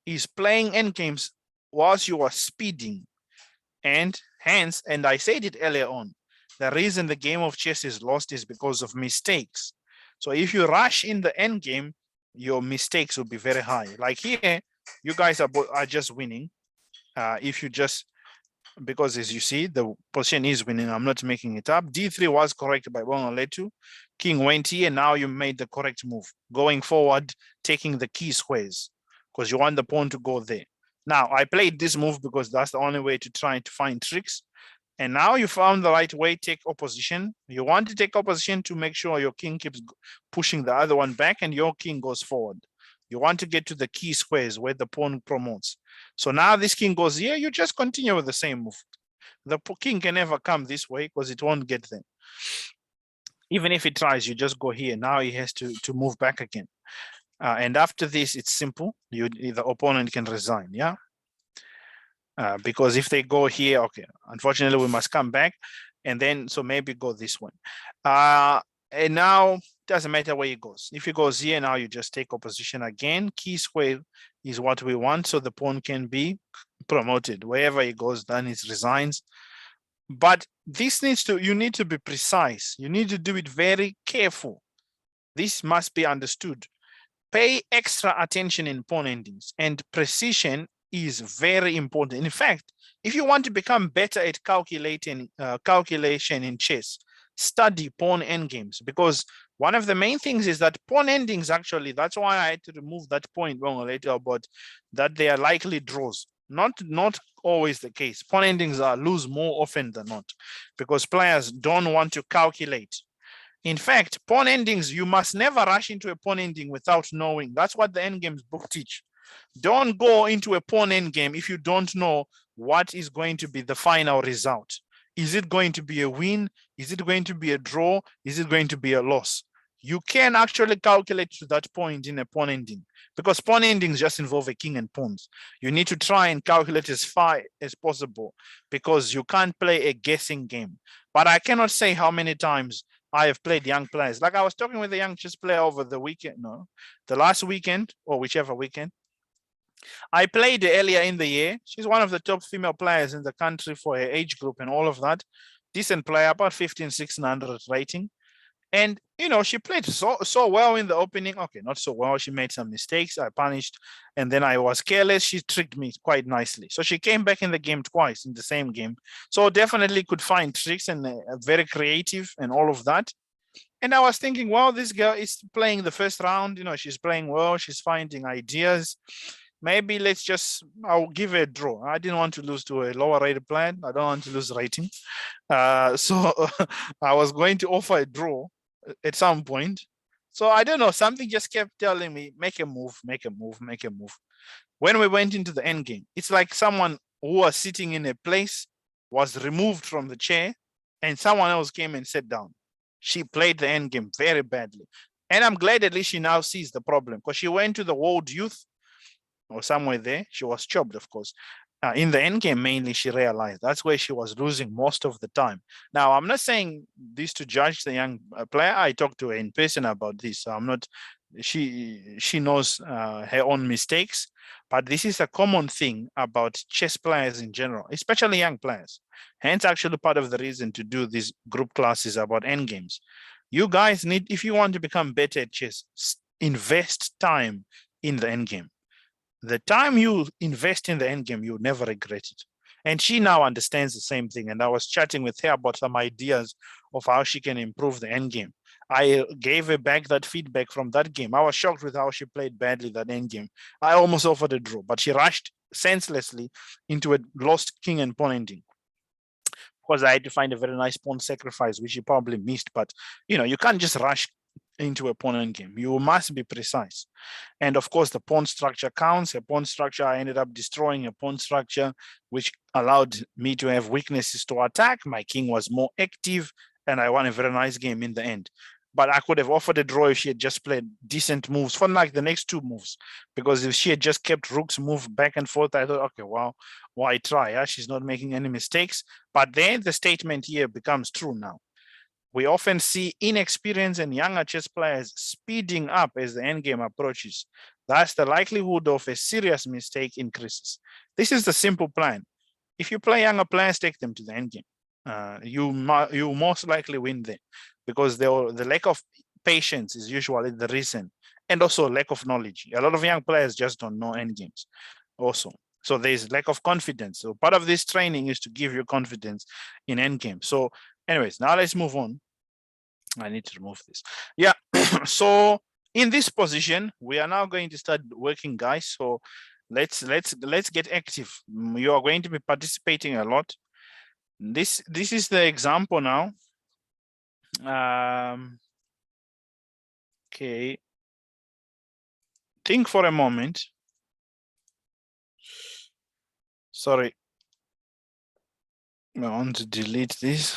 is playing end games whilst you are speeding. And hence, and I said it earlier on, the reason the game of chess is lost is because of mistakes. So if you rush in the end game, your mistakes will be very high. Like here, you guys are just winning. If you just, because as you see, the position is winning. I'm not making it up. D3 was correct by Bongoletu. King went here. Now you made the correct move. Going forward, taking the key squares because you want the pawn to go there. Now, I played this move because that's the only way to try to find tricks. And now you found the right way, take opposition. You want to take opposition to make sure your king keeps pushing the other one back and your king goes forward. You want to get to the key squares where the pawn promotes. So now this king goes here, you just continue with the same move. The king can never come this way because it won't get there. Even if it tries, you just go here. Now he has to move back again. And after this, it's simple. The opponent can resign, yeah? Because if they go here, okay, unfortunately, we must come back. And then, so maybe go this one. And now, doesn't matter where he goes. If he goes here, now you just take opposition again. Key square is what we want, so the pawn can be promoted. Wherever he goes, then it resigns. But this needs to, you need to be precise. You need to do it very careful. This must be understood. Pay extra attention in pawn endings, and precision is very important. In fact, if you want to become better at calculation in chess, study pawn endgames, because one of the main things is that pawn endings actually, that's why I had to remove that point later about that they are likely draws. Not always the case. Pawn endings are lose more often than not because players don't want to calculate. In fact, pawn endings, you must never rush into a pawn ending without knowing. That's what the endgames book teach. Don't go into a pawn endgame if you don't know what is going to be the final result. Is it going to be a win? Is it going to be a draw? Is it going to be a loss? You can actually calculate to that point in a pawn ending because pawn endings just involve a king and pawns. You need to try and calculate as far as possible because you can't play a guessing game. But I cannot say how many times I have played young players. Like I was talking with a young chess player over the weekend, the last weekend or whichever weekend. I played earlier in the year. She's one of the top female players in the country for her age group and all of that. Decent player, about 15,600 rating. And, she played so well in the opening. Okay, not so well. She made some mistakes. I punished. And then I was careless. She tricked me quite nicely. So she came back in the game twice in the same game. So definitely could find tricks and very creative and all of that. And I was thinking, well, this girl is playing the first round. She's playing well. She's finding ideas. Maybe I'll give her a draw. I didn't want to lose to a lower rated player. I don't want to lose rating. So I was going to offer a draw at some point. So I don't know, something just kept telling me, make a move, make a move, make a move. When we went into the end game, it's like someone who was sitting in a place was removed from the chair and someone else came and sat down. She played the end game very badly. And I'm glad at least she now sees the problem, because she went to the World Youth or somewhere there. She was chopped, of course. In the end game, mainly, she realized that's where she was losing most of the time. Now, I'm not saying this to judge the young player. I talked to her in person about this. So I'm not, she knows her own mistakes, but this is a common thing about chess players in general, especially young players. Hence, actually, part of the reason to do these group classes about end games. You guys need, if you want to become better at chess, invest time in the end game. The time you invest in the end game, you'll never regret it. And she now understands the same thing. And I was chatting with her about some ideas of how she can improve the end game. I gave her back that feedback from that game. I was shocked with how she played badly that end game. I almost offered a draw, but she rushed senselessly into a lost king and pawn ending. Of course, I had to find a very nice pawn sacrifice, which she probably missed. But you can't just rush into a pawn endgame. You must be precise. And of course, the pawn structure counts. A pawn structure, I ended up destroying a pawn structure, which allowed me to have weaknesses to attack. My king was more active, and I won a very nice game in the end. But I could have offered a draw if she had just played decent moves for like the next two moves. Because if she had just kept rooks move back and forth, I thought, okay, well, why try? Yeah? She's not making any mistakes. But then the statement here becomes true now. We often see inexperienced and younger chess players speeding up as the endgame approaches. Thus, the likelihood of a serious mistake increases. This is the simple plan. If you play younger players, take them to the endgame. You most likely win there, because the lack of patience is usually the reason, and also lack of knowledge. A lot of young players just don't know endgames also. So there's lack of confidence. So part of this training is to give you confidence in endgame. So anyways, now let's move on. I need to remove this. Yeah, so in this position, we are now going to start working, guys. So let's get active. You are going to be participating a lot. This is the example now. Okay. Think for a moment. Sorry. I want to delete this.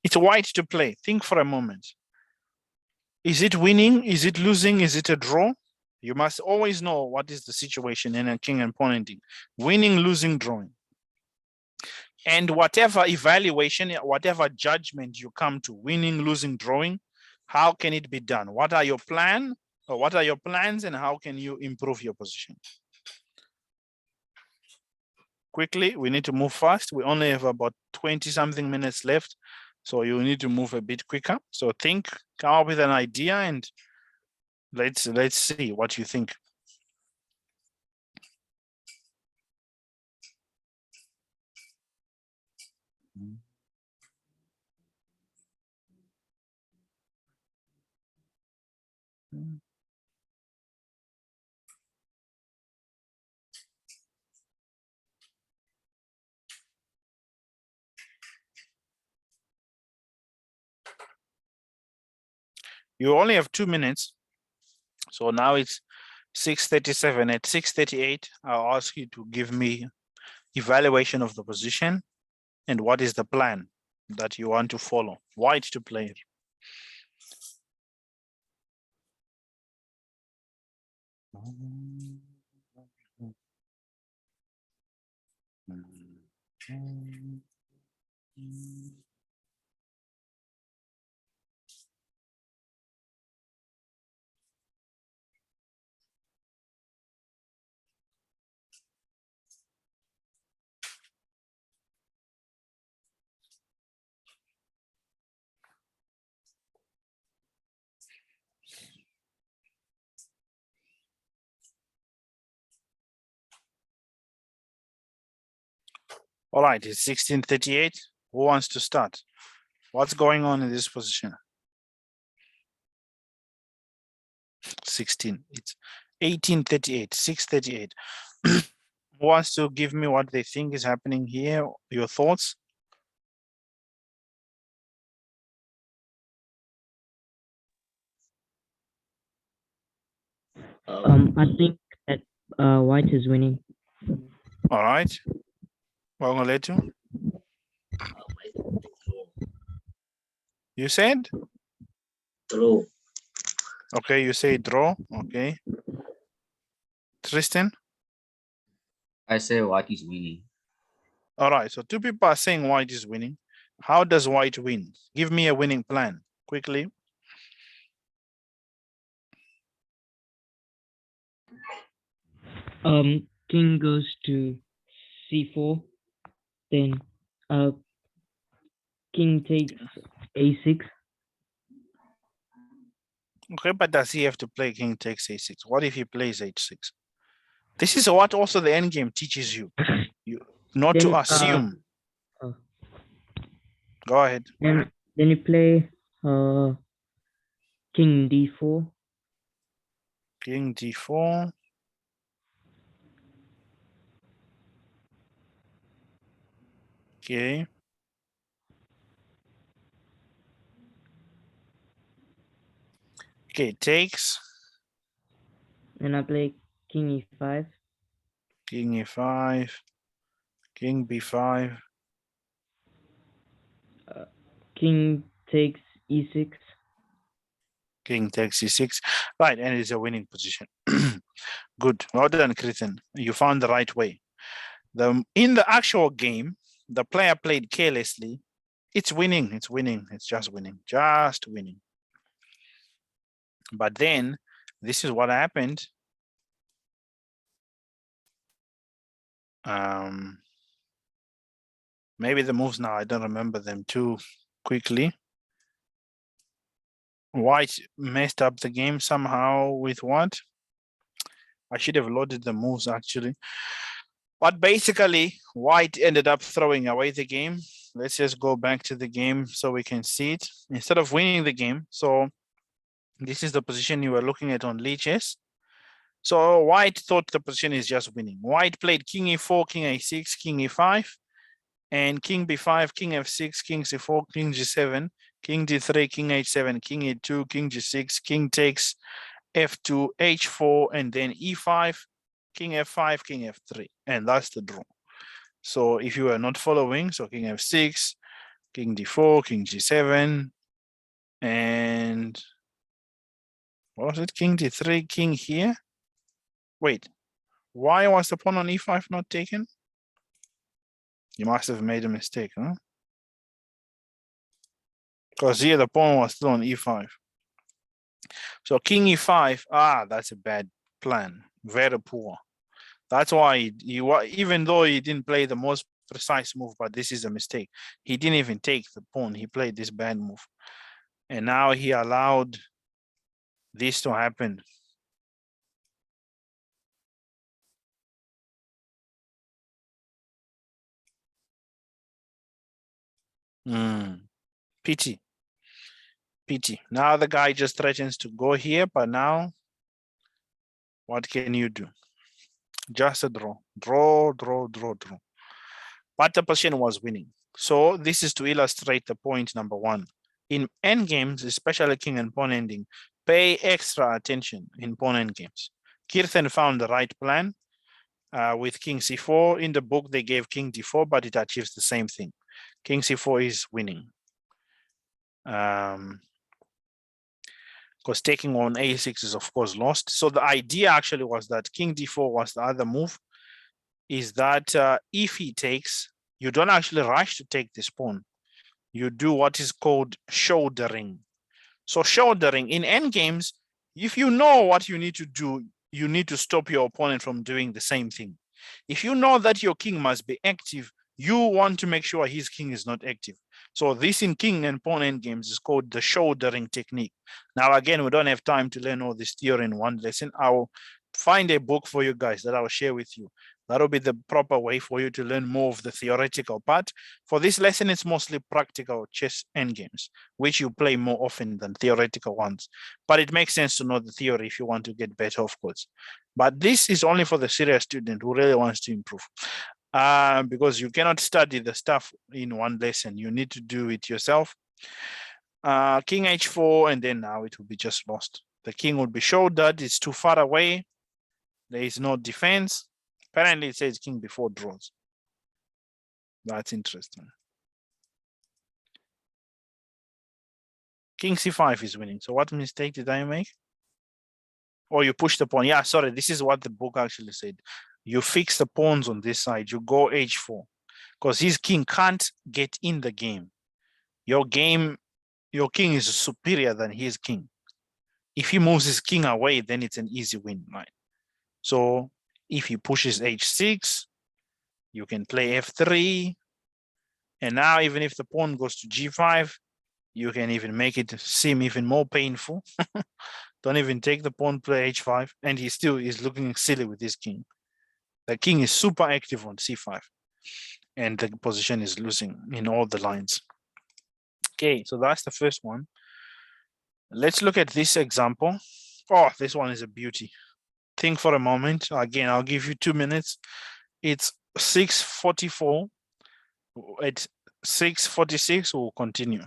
It's white to play. Think for a moment. Is it winning? Is it losing? Is it a draw? You must always know what is the situation in a king and pawn ending. Winning, losing, drawing. And whatever evaluation, whatever judgment you come to, winning, losing, drawing, how can it be done? What are your plans, or what are your plans, and how can you improve your position? Quickly, we need to move fast. We only have about 20 something minutes left. So you need to move a bit quicker. So think, come up with an idea, and let's see what you think. You only have 2 minutes. So now it's 6:37. At 6:38, I'll ask you to give me evaluation of the position and what is the plan that you want to follow. White to play. All right, it's 16:38. Who wants to start? What's going on in this position? 16. It's 18:38, 6:38. Who wants to give me what they think is happening here? Your thoughts? I think that white is winning. All right. Well, I'll let you. You said? Draw. Okay, you say draw. Okay. Tristan? I say white is winning. All right, so two people are saying white is winning. How does white win? Give me a winning plan quickly. King goes to c4, then king takes a6. Okay, but does he have to play king takes a6? What if he plays h6? This is what also the endgame teaches you. You not to Then assume. uh, Go ahead. then you play king d4. King d4. Okay. Okay, takes. Then I play king e5. King e5. King b5. King takes e6. King takes c6. Right, and it's a winning position. Good. Well done, Kristen. You found the right way. In the actual game, the player played carelessly. It's winning. It's winning. It's just winning. Just winning. But then this is what happened. Maybe the moves now, I don't remember them too quickly. White messed up the game somehow with what? I should have loaded the moves actually. But basically, white ended up throwing away the game. Let's just go back to the game so we can see it. Instead of winning the game, so this is the position you were looking at on leeches. So white thought the position is just winning. White played king e4, king a6, king e5, and king b5, king f6, king c4, king g7, king d3, king h7, king e2, king g6, king takes f2, h4, and then e5, king f5, king f3, and that's the draw. So if you are not following, so king f6, king d4, king g7, and what was it? King d3, king here. Wait, why was the pawn on e5 not taken? You must have made a mistake, huh? Because here the pawn was still on e5. So king e5, that's a bad plan, very poor. That's why even though he didn't play the most precise move, but this is a mistake. He didn't even take the pawn. He played this bad move. And now he allowed this to happen. Pity. Pity. Now the guy just threatens to go here, but now what can you do? Just a draw. Draw, draw, draw, draw. But the position was winning. So this is to illustrate the point number one. In endgames, especially king and pawn ending, pay extra attention in pawn endgames. Kirsten found the right plan with king c4. In the book, they gave king d4, but it achieves the same thing. King c4 is winning. Because taking on a6 is, of course, lost. So the idea actually was that king d4 was the other move, is that if he takes, you don't actually rush to take this pawn. You do what is called shouldering. So shouldering in endgames, if you know what you need to do, you need to stop your opponent from doing the same thing. If you know that your king must be active, you want to make sure his king is not active. So this in king and pawn endgames is called the shouldering technique. Now, again, we don't have time to learn all this theory in one lesson. I'll find a book for you guys that I'll share with you. That'll be the proper way for you to learn more of the theoretical part. For this lesson, it's mostly practical chess endgames, which you play more often than theoretical ones. But it makes sense to know the theory if you want to get better, of course. But this is only for the serious student who really wants to improve. Because you cannot study the stuff in one lesson. You need to do it yourself. King h4, and then now it will be just lost. The king would be shouldered. It's too far away. There is no defense. Apparently, it says king before draws. That's interesting. King c5 is winning. So what mistake did I make? Or you push the pawn. Yeah, sorry, this is what the book actually said. You fix the pawns on this side. You go h4 because his king can't get in the game. Your king is superior than his king. If he moves his king away, then it's an easy win, right? So if he pushes h6, you can play f3. And now even if the pawn goes to g5, you can even make it seem even more painful. Don't even take the pawn, play h5, and he still is looking silly with his king. The king is super active on c5, and the position is losing in all the lines. Okay, so that's the first one. Let's look at this example. Oh, this one is a beauty. Think for a moment. Again, I'll give you 2 minutes. It's 6:44. At 6:46, we'll continue.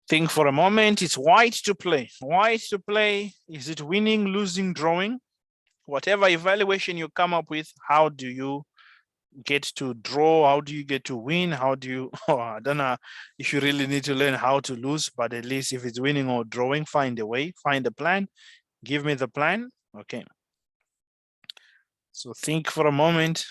Think for a moment. It's white to play. White to play. Is it winning, losing, drawing? Whatever evaluation you come up with, how do you get to draw? How do you get to win? How do you, oh, I don't know if you really need to learn how to lose, but at least if it's winning or drawing, find a way, find a plan. Give me the plan. Okay. So think for a moment.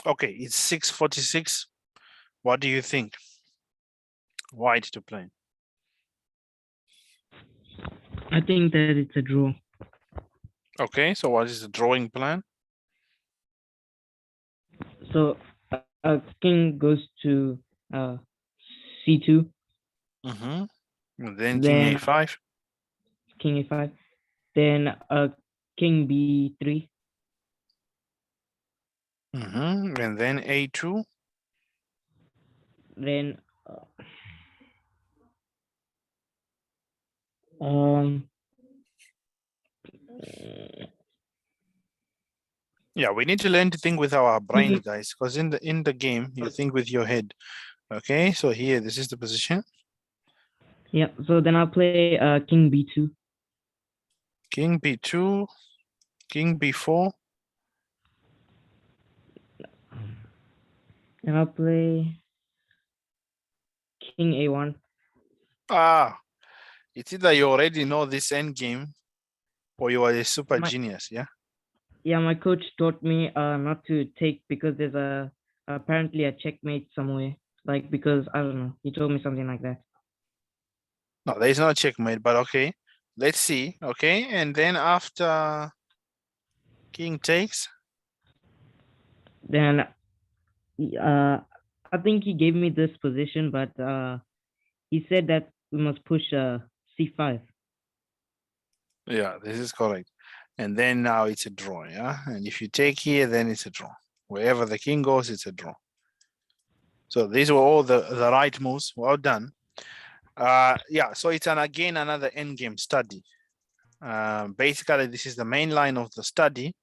Okay, it's 6:46. What do you think? White to play. I think that it's a draw. Okay, so what is the drawing plan? So king goes to c2. And then king Then a5. king a5. Then king b3. And then a2. Then um Yeah, we need to learn to think with our brains, guys, because in the game you think with your head. Okay, so here this is the position. yeah, so then I'll play king b2. King b2, king b4. And I'll play king a1. Ah, it's either you already know this end game or you are a super My- genius, yeah? Yeah, my coach taught me not to take because there's apparently a checkmate somewhere. Like because I don't know, he told me something like that. No, there is no checkmate, but okay. Let's see, okay? And then after king takes. Then I think he gave me this position, but he said that we must push c5. Yeah, this is correct. And then now it's a draw, yeah? And if you take here, then it's a draw. Wherever the king goes, it's a draw. So these were all the right moves. Well done. Yeah, so it's again another endgame study. Basically, this is the main line of the study.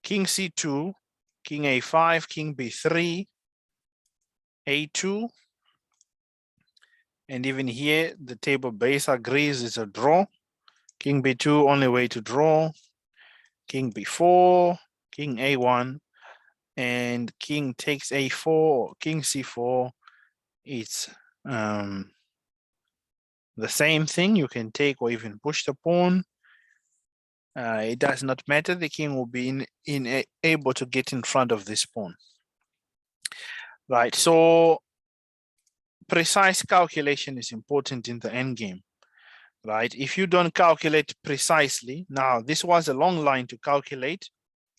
King c2, king a5, king b3, a2. And even here, the table base agrees it's a draw. King b2, only way to draw. King b4, king a1, and king takes a4, king c4. It's the same thing. You can take or even push the pawn. It does not matter. The king will be able to get in front of this pawn. Right. So precise calculation is important in the endgame. Right. If you don't calculate precisely, now this was a long line to calculate,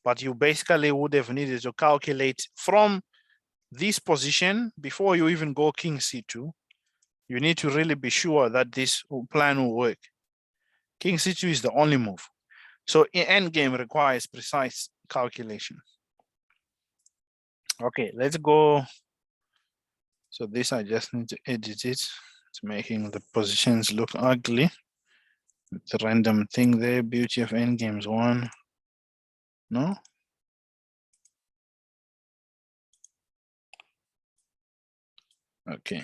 but you basically would have needed to calculate from this position before you even go king c2. You need to really be sure that this plan will work. King c2 is the only move. So endgame requires precise calculation. Okay, let's go. So this I just need to edit it. It's making the positions look ugly. It's a random thing there. Beauty of endgames 1. No? Okay.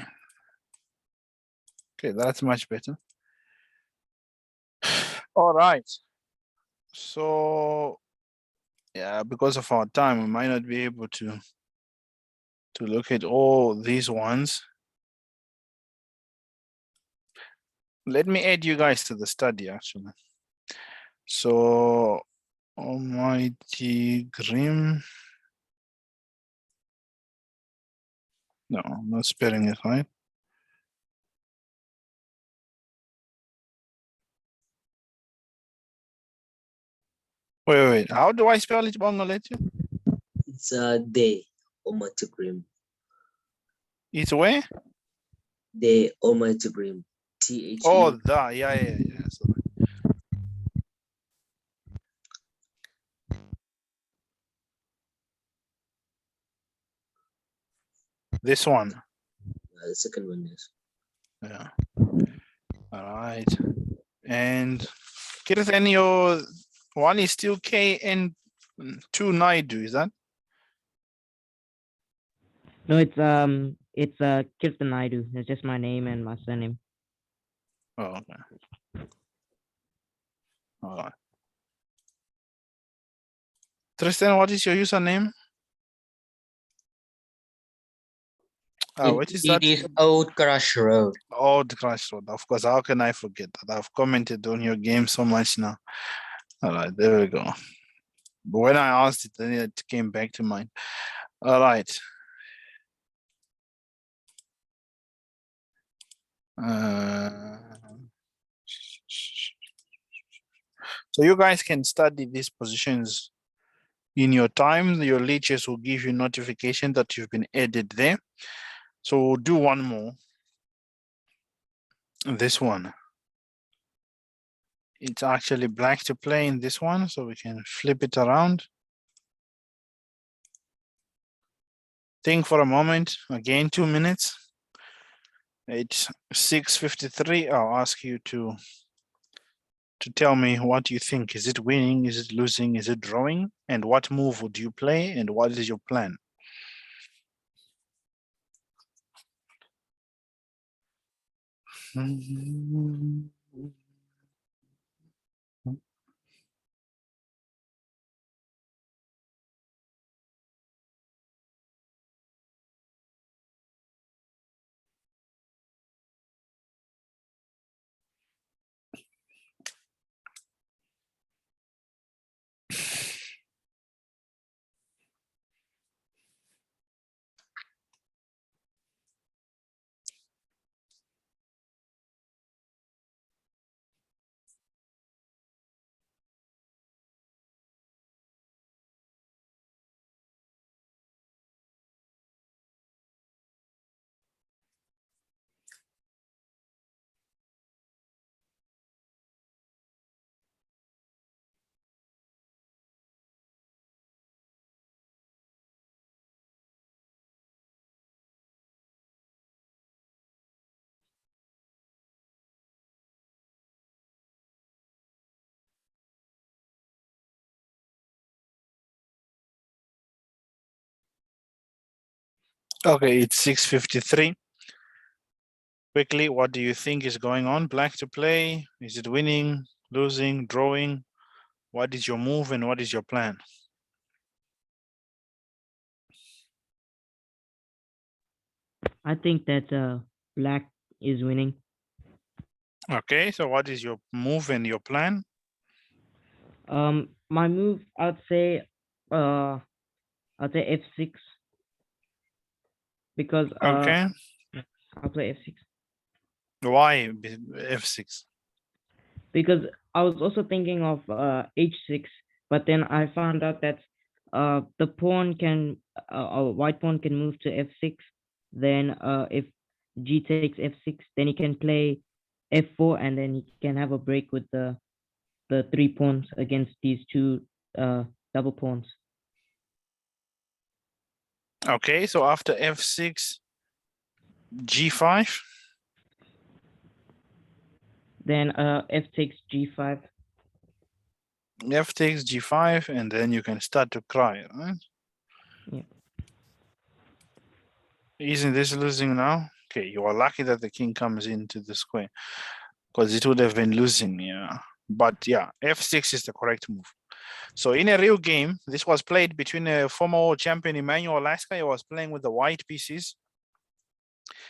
Okay, that's much better. All right. So yeah, because of our time, we might not be able to look at all these ones. Let me add you guys to the study actually. So Almighty Grim. No, I'm not spelling it right. Wait. How do I spell it, Bongoletu? It's the Almighty Grim. It's where? The Almighty Grim. THE. Oh, yeah. Sorry. This one. The second one is. Yeah. All right. And Kirith, and your one is still K and 2 Naidu, is that? No, it's Kirtan Naidu. It's just my name and my surname. Oh, okay. All right. Tristan, what is your username? What is that? It is Old Crush Road. Old Crash Road. Of course, how can I forget that? I've commented on your game so much now. All right, there we go. But when I asked it, then it came back to mind. All right. So you guys can study these positions in your time. Your leeches will give you notification that you've been added there. So we'll do one more. This one. It's actually black to play in this one, so we can flip it around. Think for a moment, again, 2 minutes. It's 6:53. I'll ask you to tell me what you think. Is it winning? Is it losing? Is it drawing? And what move would you play? And what is your plan? Okay, it's 6:53. Quickly, what do you think is going on? Black to play? Is it winning, losing, drawing? What is your move and what is your plan? I think that black is winning. Okay, so what is your move and your plan? My move, I'd say F6 because Okay. I'll play F6 Why F6? because I was also thinking of H6, but then I found out that the pawn can white pawn can move to F6. Then if G takes F6, then he can play F4, and then he can have a break with the 3 pawns against these 2 double pawns. Okay, so after F6, G5. Then F takes G5. F takes G5, and then you can start to cry, right? Yeah. Isn't this losing now? Okay, you are lucky that the king comes into the square because it would have been losing, yeah. But yeah, F6 is the correct move. So in a real game, this was played between a former world champion Emmanuel Alaska. He was playing with the white pieces.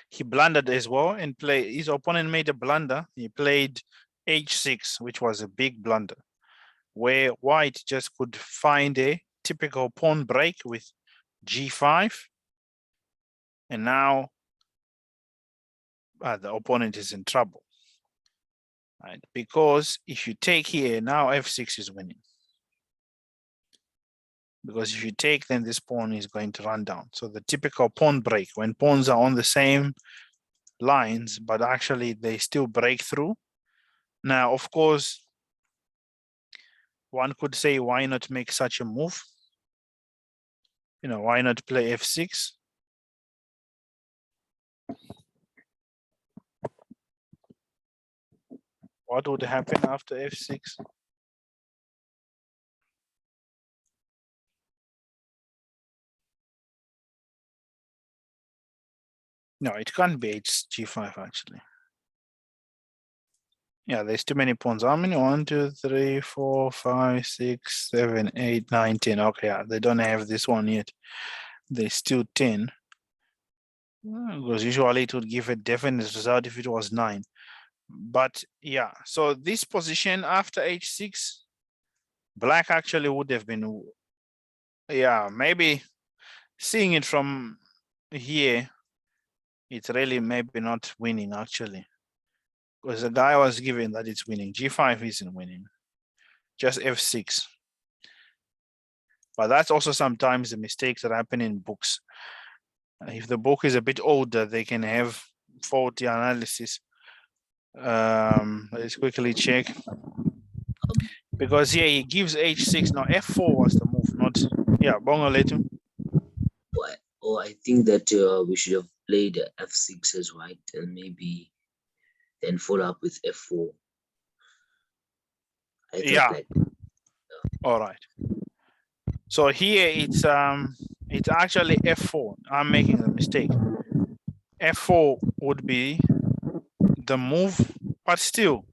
He blundered as well and his opponent made a blunder. He played H6, which was a big blunder, where white just could find a typical pawn break with G5. And now the opponent is in trouble, right? Because if you take here, now F6 is winning. Because if you take, then this pawn is going to run down. So the typical pawn break, when pawns are on the same lines, but actually they still break through. Now, of course, one could say, why not make such a move? You know, why not play F6? What would happen after F6? No, it can't be H5 actually. Yeah, there's too many pawns. How many? 1, 2, 3, 4, 5, 6, 7, 8, 9, 10. Okay, yeah, they don't have this one yet. There's still 10. Because usually it would give a definite result if it was 9. But yeah, so this position after H6, black actually would have been, yeah, maybe seeing it from here, it's really maybe not winning actually. Because the guy was given that it's winning. G5 isn't winning, just F6. But that's also sometimes the mistakes that happen in books. If the book is a bit older, they can have faulty analysis. Let's quickly check. Because here he gives H6. Now F4 was the move, not, yeah, Bongo Letu. Oh, I think that we should have played F6 as white and maybe then follow up with F4. Yeah. All right. So here it's actually F4. I'm making a mistake. F4 would be the move, but still,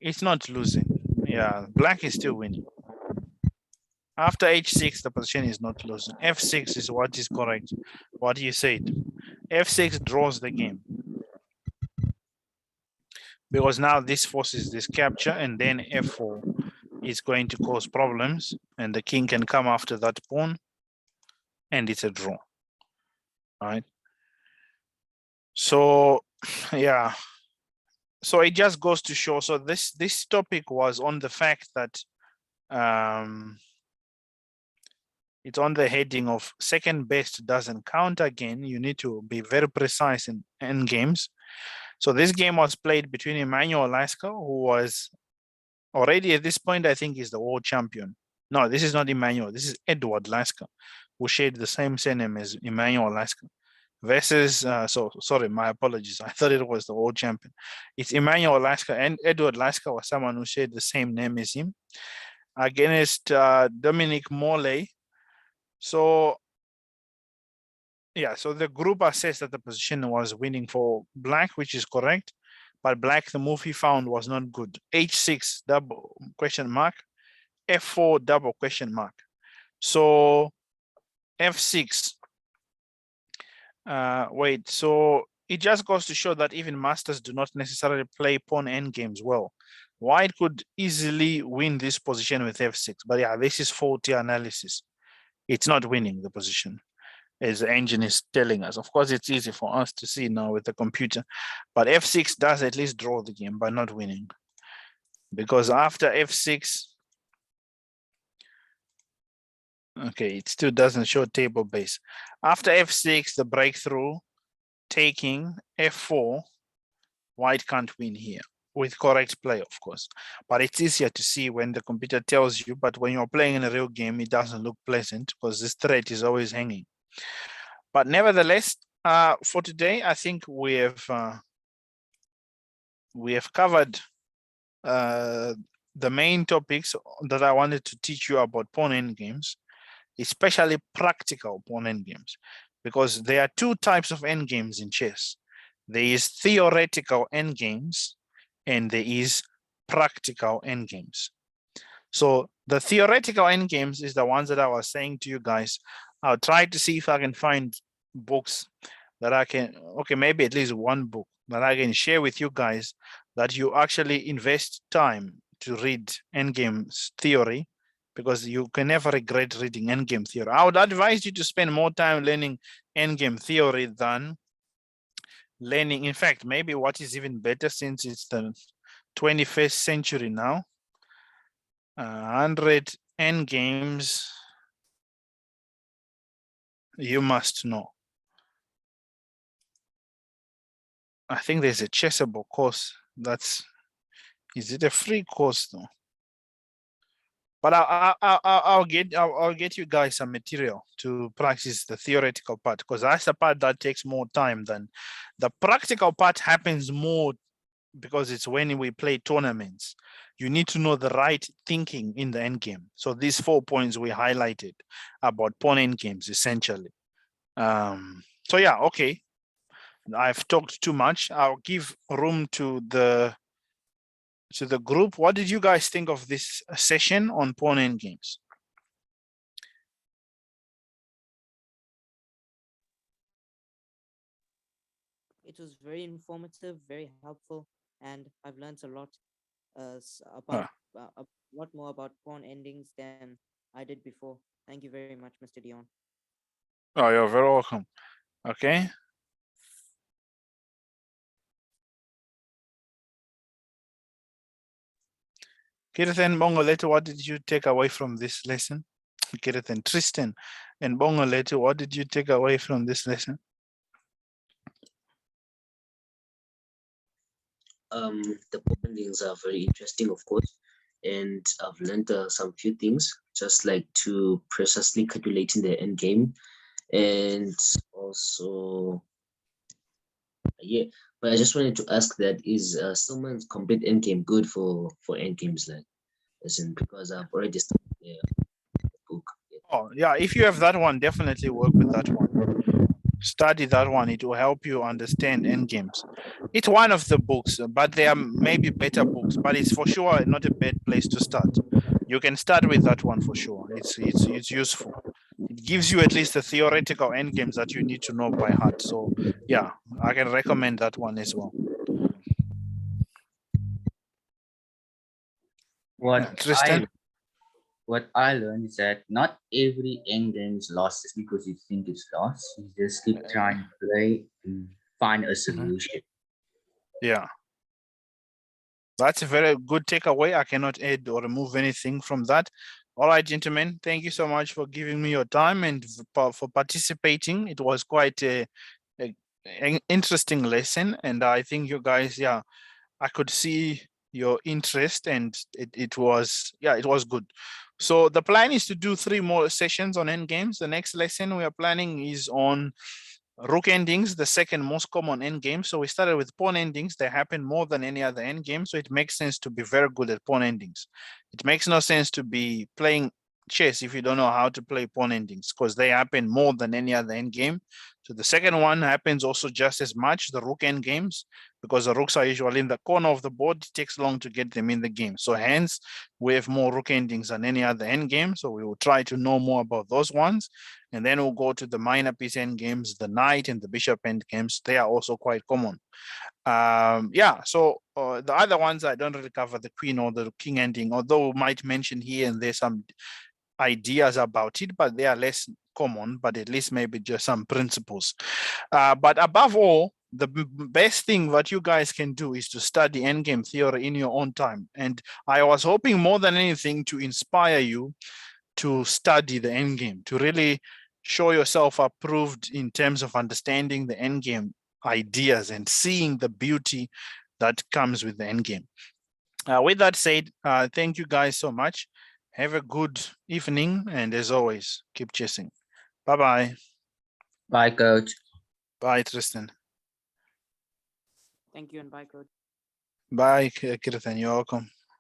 it's not losing. Yeah, black is still winning. After H6, the position is not losing. F6 is what is correct. What you said. F6 draws the game. Because now this forces this capture, and then F4 is going to cause problems, and the king can come after that pawn, and it's a draw. All right. So, yeah. So it just goes to show. So this topic was on the fact that it's on the heading of second best doesn't count again. You need to be very precise in end games. So this game was played between Emmanuel Alaska, who was already at this point, I think, is the world champion. No, this is not Emmanuel. This is Edward Lasker, who shared the same surname as Emmanuel Lasker. Versus, sorry, my apologies. I thought it was the world champion. It's Emmanuel Lasker, and Edward Lasker was someone who shared the same name as him, against Dominic Morley. So, yeah, so the group assessed that the position was winning for black, which is correct. But black, the move he found was not good. H6 double question mark, F4 double question mark. So F6, wait, so it just goes to show that even masters do not necessarily play pawn endgames well. White could easily win this position with f6, but yeah, this is faulty analysis. It's not winning the position, as the engine is telling us. Of course, it's easy for us to see now with the computer, but f6 does at least draw the game, but not winning. Because after f6, okay, it still doesn't show table base. After f6, the breakthrough, taking f4, white can't win here with correct play, of course. But it's easier to see when the computer tells you, but when you're playing in a real game, it doesn't look pleasant because this threat is always hanging. But nevertheless, for today, I think we have covered the main topics that I wanted to teach you about pawn endgames, especially practical pawn endgames, because there are two types of endgames in chess. There is theoretical endgames and there is practical endgames. So the theoretical endgames is the ones that I was saying to you guys. I'll try to see if I can find books that I can, okay, maybe at least one book that I can share with you guys that you actually invest time to read endgames theory, because you can never regret reading endgame theory. I would advise you to spend more time learning endgame theory than learning. In fact, maybe what is even better, since it's the 21st century now, 100 endgames you must know. I think there's a Chessable course. Is it a free course though? But I'll get you guys some material to practice the theoretical part, because that's the part that takes more time than the practical part. Happens more because it's when we play tournaments. You need to know the right thinking in the end game. So these 4 points we highlighted about pawn end games essentially. So yeah, okay. I've talked too much. I'll give room to the group. What did you guys think of this session on pawn end games? It was very informative, very helpful, and I've learned a lot about a lot more about pawn endings than I did before. Thank you very much, Mr. Dion. Oh, you're very welcome. Okay. Kirthan, Bongoleto, what did you take away from this lesson? Kirthan, Tristan, and Bongoleto, what did you take away from this lesson? The endings are very interesting, of course, and I've learned some few things, just like to precisely calculating the end game, and also, yeah. But I just wanted to ask that, is someone's complete end game good for end games, like, as in, because I've already started the book. Oh yeah, if you have that one, definitely work with that one. Study that one. It will help you understand end games. It's one of the books, but there are maybe better books, but it's for sure not a bad place to start. You can start with that one for sure. It's useful. It gives you at least the theoretical end games that you need to know by heart. So yeah, I can recommend that one as well. Tristan? What I learned is that not every end game is lost just because you think it's lost. You just keep trying to play and find a solution. Yeah. That's a very good takeaway. I cannot add or remove anything from that. All right, gentlemen, thank you so much for giving me your time and for participating. It was quite an interesting lesson. And I think you guys, yeah, I could see your interest, and it was good. So the plan is to do 3 more sessions on end games. The next lesson we are planning is on rook endings, the second most common end game. So we started with pawn endings. They happen more than any other end game. So it makes sense to be very good at pawn endings. It makes no sense to be playing chess if you don't know how to play pawn endings, because they happen more than any other end game. So the second one happens also just as much, the rook end games, because the rooks are usually in the corner of the board. It takes long to get them in the game. So hence, we have more rook endings than any other end game. So we will try to know more about those ones. And then we'll go to the minor piece end games, the knight and the bishop end games. They are also quite common. Yeah, so the other ones, I don't really cover the queen or the king ending, although we might mention here and there some ideas about it, but they are less common, but at least maybe just some principles. But above all, the best thing that you guys can do is to study endgame theory in your own time. And I was hoping more than anything to inspire you to study the endgame, to really show yourself approved in terms of understanding the endgame ideas and seeing the beauty that comes with the endgame. With that said, thank you guys so much. Have a good evening, and as always, keep chasing. Bye-bye. Bye, coach. Bye, Tristan. Thank you and bye, coach. Bye, Kirtan. You're welcome.